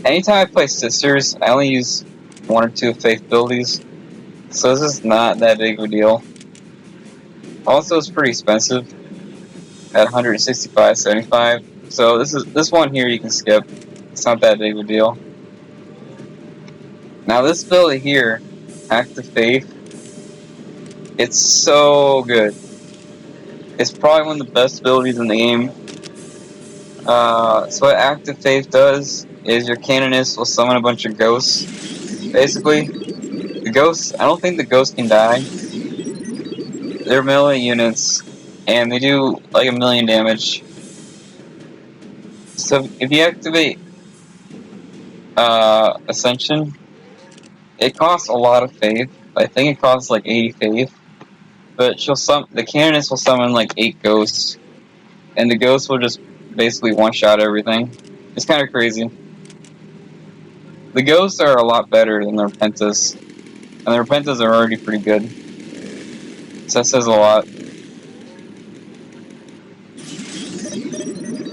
Anytime I play sisters, I only use one or two faith abilities, so this is not that big of a deal. Also, it's pretty expensive at 165.75. So this one here you can skip. It's not that big of a deal. Now this ability here, Active Faith, it's so good. It's probably one of the best abilities in the game. So what Active Faith does is your Canonist will summon a bunch of ghosts. Basically, the ghosts, I don't think the ghosts can die. They're melee units, and they do like 1,000,000 damage. So if you activate Ascension, it costs a lot of faith. I think it costs like 80 faith. But the Canonist will summon like 8 ghosts, and the ghosts will just basically one-shot everything. It's kind of crazy. The ghosts are a lot better than the Repentas, and the Repentas are already pretty good. So that says a lot.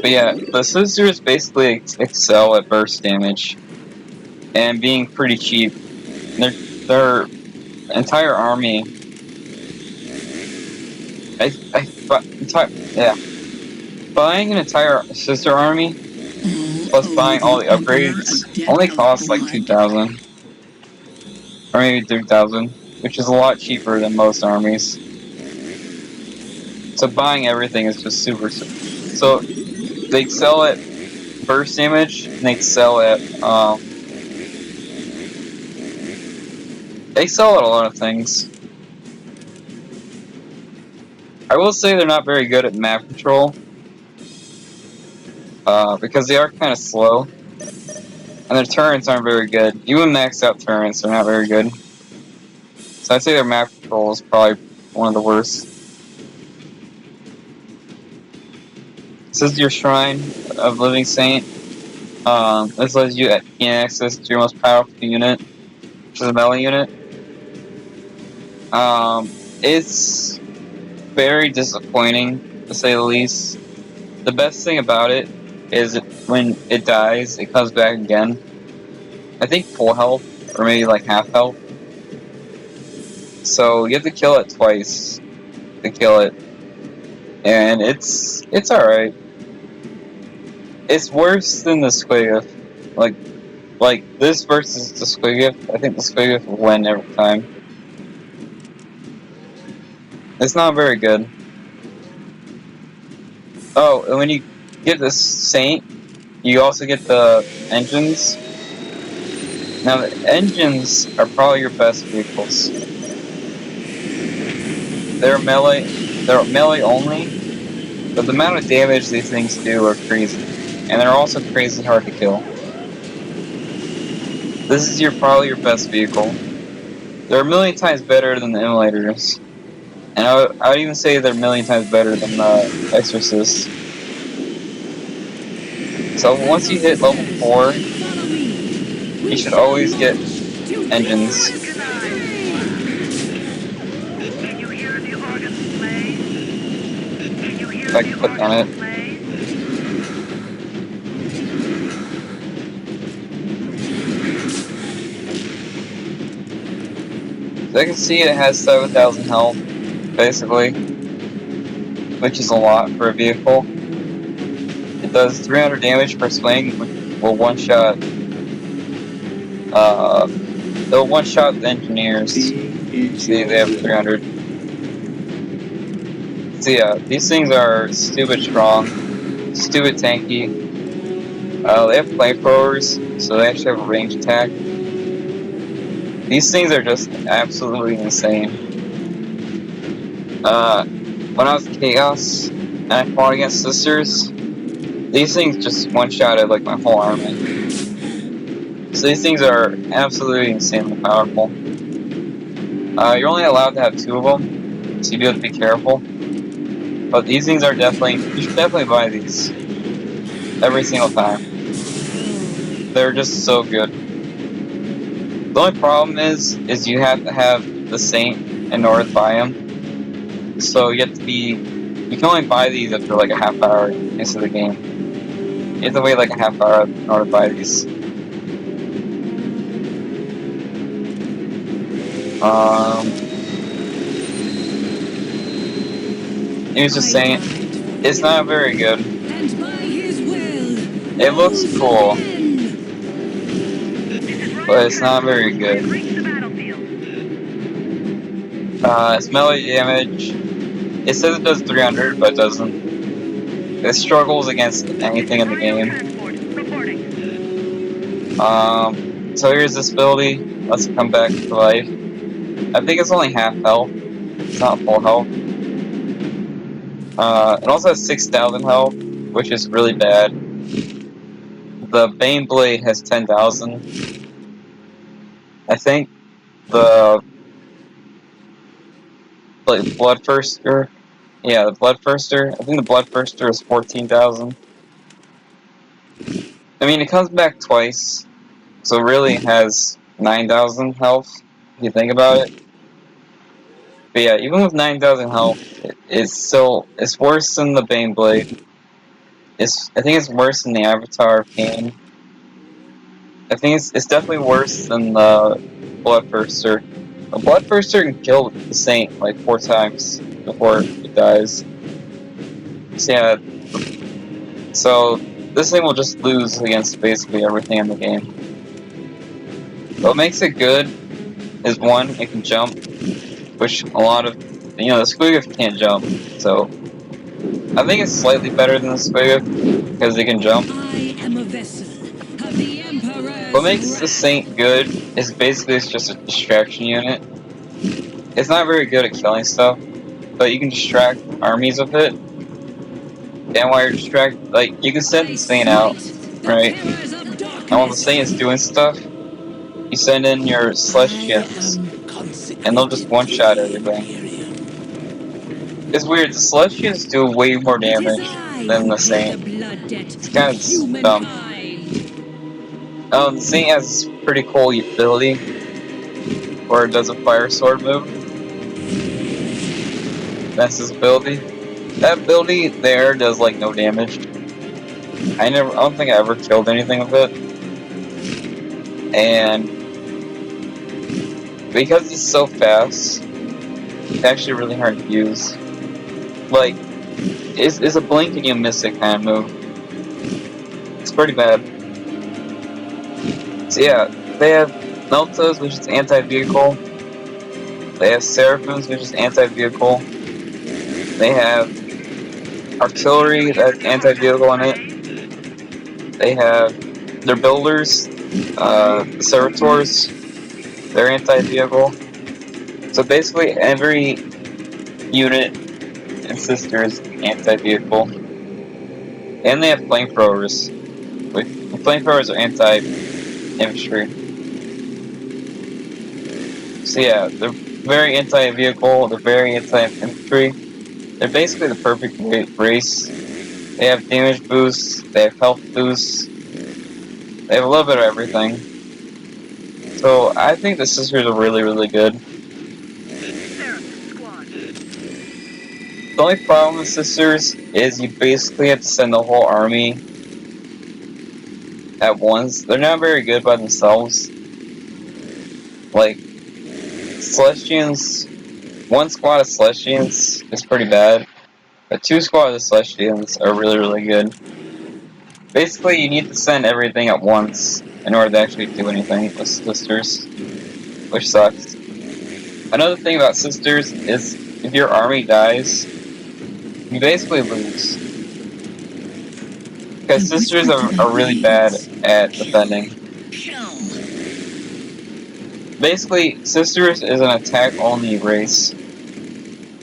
But yeah, the Sisters basically excel at burst damage and being pretty cheap. Their entire army, yeah, buying an entire sister army plus buying all the upgrades only costs like 2,000 or maybe 3,000, which is a lot cheaper than most armies. So buying everything is just super. So they excel at burst damage and they excel at a lot of things. I will say they're not very good at map control because they are kind of slow. And their turrets aren't very good. Even maxed out turrets are not very good. So I'd say their map control is probably one of the worst. This is your Shrine of Living Saint. This lets you gain access to your most powerful unit, which is a melee unit. It's very disappointing, to say the least. The best thing about it is when it dies, it comes back again. I think full health, or maybe like half health. So you have to kill it twice to kill it, and it's alright. It's worse than the Squigif. Like this versus the Squigif. I think the Squigif will win every time. It's not very good. Oh, and when you get the Saint, you also get the engines. Now the engines are probably your best vehicles. They're melee only, but the amount of damage these things do are crazy. And they're also crazy hard to kill. This is probably your best vehicle. They're a million times better than the Immolators. And I would even say they're a million times better than the Exorcist. So once you hit level 4, you should always get engines. If I can click on it. So I can see it has 7,000 health, basically, which is a lot for a vehicle. It does 300 damage per swing, which will one-shot. They'll one-shot the engineers. See, they have 300. So yeah, these things are stupid strong, stupid tanky. They have flamethrowers, so they actually have a range attack. These things are just absolutely insane. When I was Chaos and I fought against Sisters, these things just one-shotted like my whole army. So these things are absolutely insanely powerful. You're only allowed to have 2 of them, so you do have to be careful. But these things are you should definitely buy these. Every single time. They're just so good. The only problem is you have to have the Saint in order to buy them. So you can only buy these after like a half hour into the game. You have to wait like a half hour in order to buy these. He was just saying, it's not very good. It looks cool, but it's not very good. It's melee damage. It says it does 300, but it doesn't. It struggles against anything in the game. So here's this ability. Let's come back to life. I think it's only half health. It's not full health. It also has 6,000 health, which is really bad. The Bane Blade has 10,000. I think the Bloodthirster. Yeah, the Bloodthirster. I think the Bloodthirster is 14,000. I mean, it comes back twice, so it really has 9,000 health, if you think about it. But yeah, even with 9,000 health, it's worse than the Bane Blade. I think it's worse than the Avatar of Cain. I think it's definitely worse than the Bloodthirster. The Bloodthirster can kill the Saint like 4 times before it dies. So yeah, so this thing will just lose against basically everything in the game. What makes it good is one, it can jump, which a lot of, the Squigif can't jump, so I think it's slightly better than the Squigif because it can jump. I am a vessel of the What Emperor's makes the wrath. Saint good is basically it's just a distraction unit. It's not very good at killing stuff, but you can distract armies with it. And while you're like, you can send I the Saint out, smite the right? terrors of And while the darkness. Saint is doing stuff, you send in your I Celestians, am and they'll just consecrated to one-shot the everything. Imperium. It's weird, the Celestians do way more It is damage I than who the pay the Saint. blood debt It's of kind of dumb. humankind. The Saint has this pretty cool ability where it does a fire sword move. That's his ability. That ability there does like no damage. I don't think I ever killed anything with it. And because it's so fast, it's actually really hard to use. Like, it's a blink and you miss it kind of move. It's pretty bad. So yeah, they have Meltas, which is anti-vehicle. They have Seraphims, which is anti-vehicle. They have Artillery, that's anti-vehicle in it. They have their builders, the Servitors, they're anti-vehicle. So basically every unit in Sister is anti-vehicle. And they have flamethrowers. Flamethrowers are anti-infantry. So yeah, they're very anti-vehicle, they're very anti-infantry. They're basically the perfect race. They have damage boosts, they have health boosts, they have a little bit of everything. So I think the Sisters are really, really good. The only problem with Sisters is you basically have to send the whole army at once. They're not very good by themselves. Like, Celestians, one squad of Celestians is pretty bad, but two squads of Celestians are really, really good. Basically, you need to send everything at once in order to actually do anything with Sisters, which sucks. Another thing about Sisters is if your army dies, you basically lose. Because I Sisters whisper to thy are really bad blades. at Kill. defending. Kill. Basically, Sisters is an attack-only race.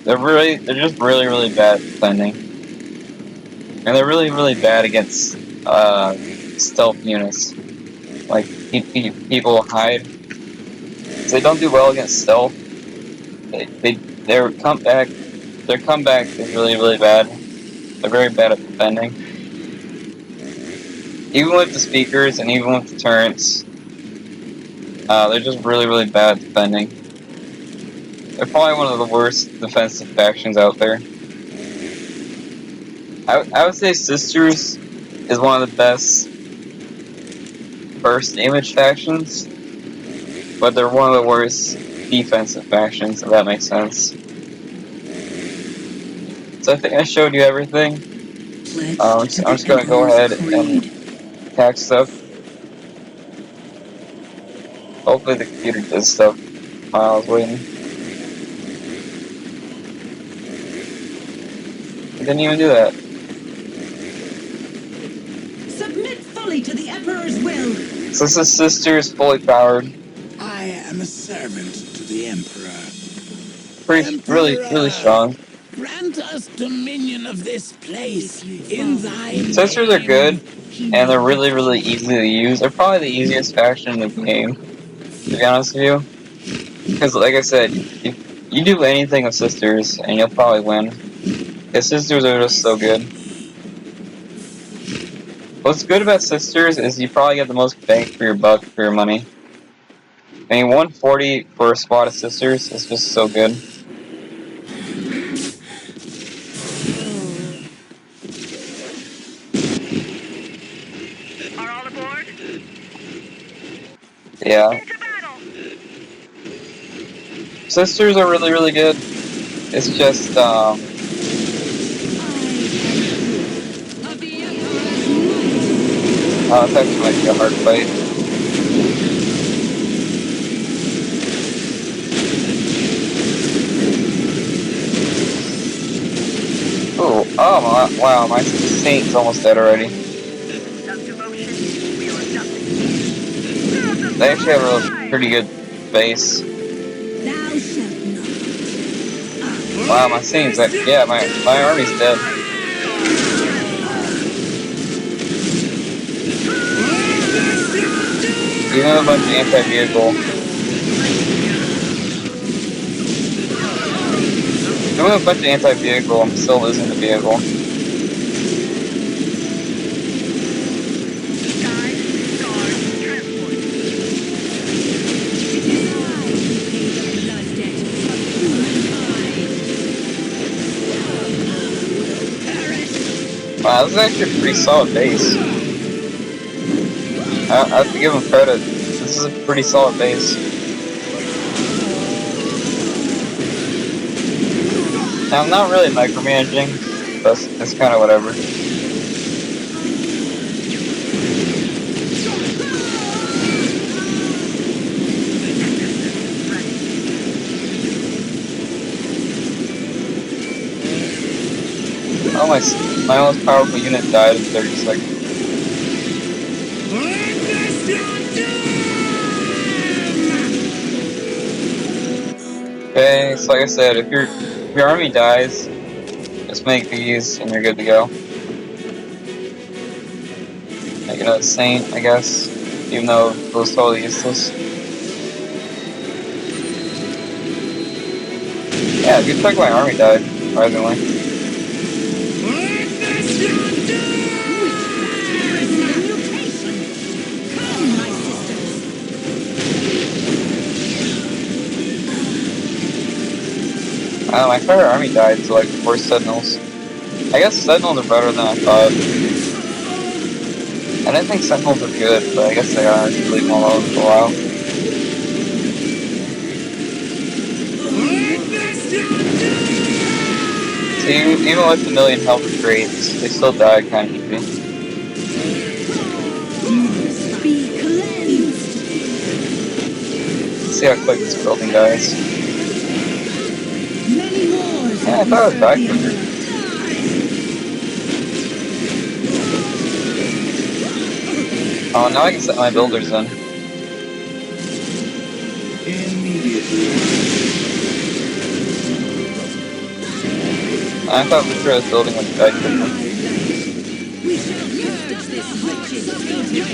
They're just really, really bad at defending. And they're really, really bad against stealth units. Like, people hide. So they don't do well against stealth. Their comeback is really, really bad. They're very bad at defending. Even with the speakers and even with the turrets, they're just really, really bad at defending. They're probably one of the worst defensive factions out there. I would say Sisters is one of the best burst damage factions, but they're one of the worst defensive factions, if that makes sense. So I think I showed you everything. Pledged to I'm the just gonna go Emperor's ahead and creed. attack stuff. Hopefully the computer does stuff while I was waiting. It didn't even do that. Submit fully to the Emperor's will. So this is Sisters fully powered. I am a servant to the Emperor. Really, really Emperor, strong. grant us dominion of this place in thy Sisters are good, name. and they're really, really easy to use. They're probably the easiest faction in the game, to be honest with you. Because, like I said, if you do anything with Sisters, and you'll probably win. Because Sisters are just so good. What's good about Sisters is you probably get the most bang for your buck for your money. I mean, 140 for a squad of Sisters is just so good. Are all aboard? Yeah. Into battle! Sisters are really, really good. It's just, I am proof of the Emperor's might. This actually might be a hard fight. Ooh, oh wow, my Saint's almost dead already. They actually have a pretty good base. Thou shalt not. Wow, my Saint's yeah, my army's dead. Even with a bunch of anti-vehicle. Even with a bunch of anti-vehicle, I'm still losing the vehicle. Wow, this is actually a pretty solid base. I have to give them credit. This is a pretty solid base. Now, I'm not really micromanaging, but it's kind of whatever. Oh, my most powerful unit died in 30 seconds. Okay, so like I said, if your army dies, just make these and you're good to go. Make another Saint, I guess, even though it was totally useless. Yeah, good check my army died, surprisingly. My entire army died to like 4 Sentinels. I guess Sentinels are better than I thought. I didn't think Sentinels were good, but I guess they are. Just leave them alone for a while. So even with the 1,000,000 health upgrades, they still died kind of easy. Let's see how quick this building dies. Yeah, I thought it would die quicker. Oh, now I can set my builders in. Immediately. I thought for sure this building would die quicker. We shall purge this witch's tainted.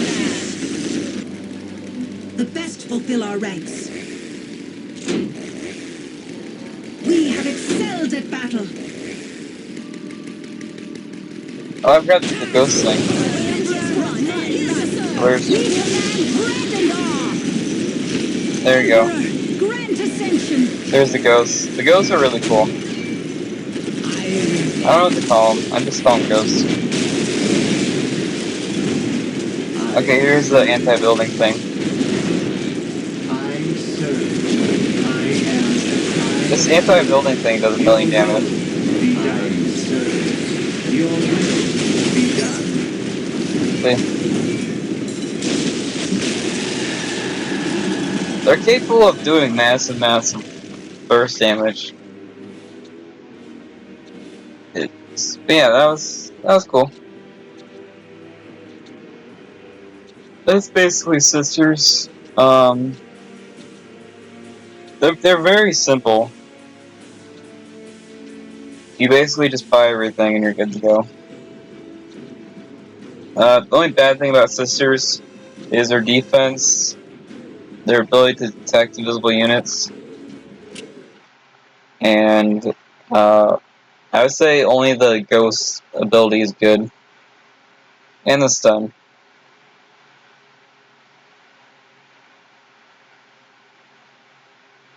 The best fulfill our ranks. We have excelled at battle. Oh, I've got the ghost thing. Where's... There you go. There's the ghosts. The ghosts are really cool. I don't know what to call them. I just call them ghosts. Okay, here's the anti-building thing. This anti-building thing does 1,000,000 damage. See? They're capable of doing massive burst damage. But yeah, that was cool. That's basically sisters. They're very simple. You basically just buy everything and you're good to go. The only bad thing about sisters is their defense, their ability to detect invisible units, and I would say only the ghost ability is good, and the stun.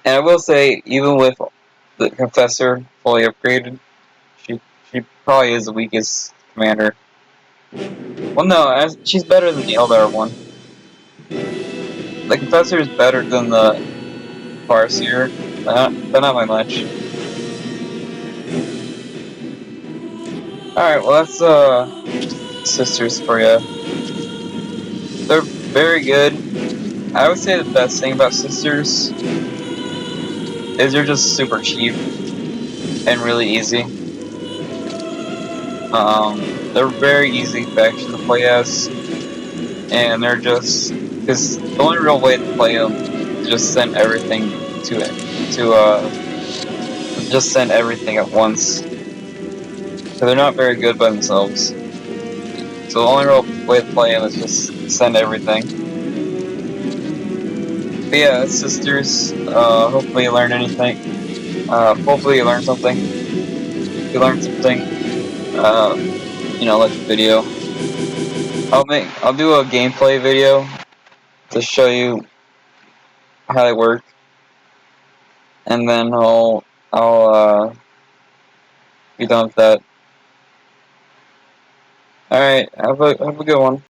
And I will say, even with the Confessor fully upgraded, she probably is the weakest commander. Well, no, she's better than the Eldar one. The Confessor is better than the Farseer, but not by much. Alright, well that's sisters for you. very good. I would say the best thing about sisters is they're just super cheap and really easy. They're very easy faction to play as, and they're just because the only real way to play them is just send everything to it just send everything at once. So they're not very good by themselves. So the only real way to play them is just send everything. But yeah, sisters. Hopefully you learned anything. Hopefully you learned something. If you learned something, like the video. I'll do a gameplay video to show you how they work, and then I'll be done with that. All right, have a good one.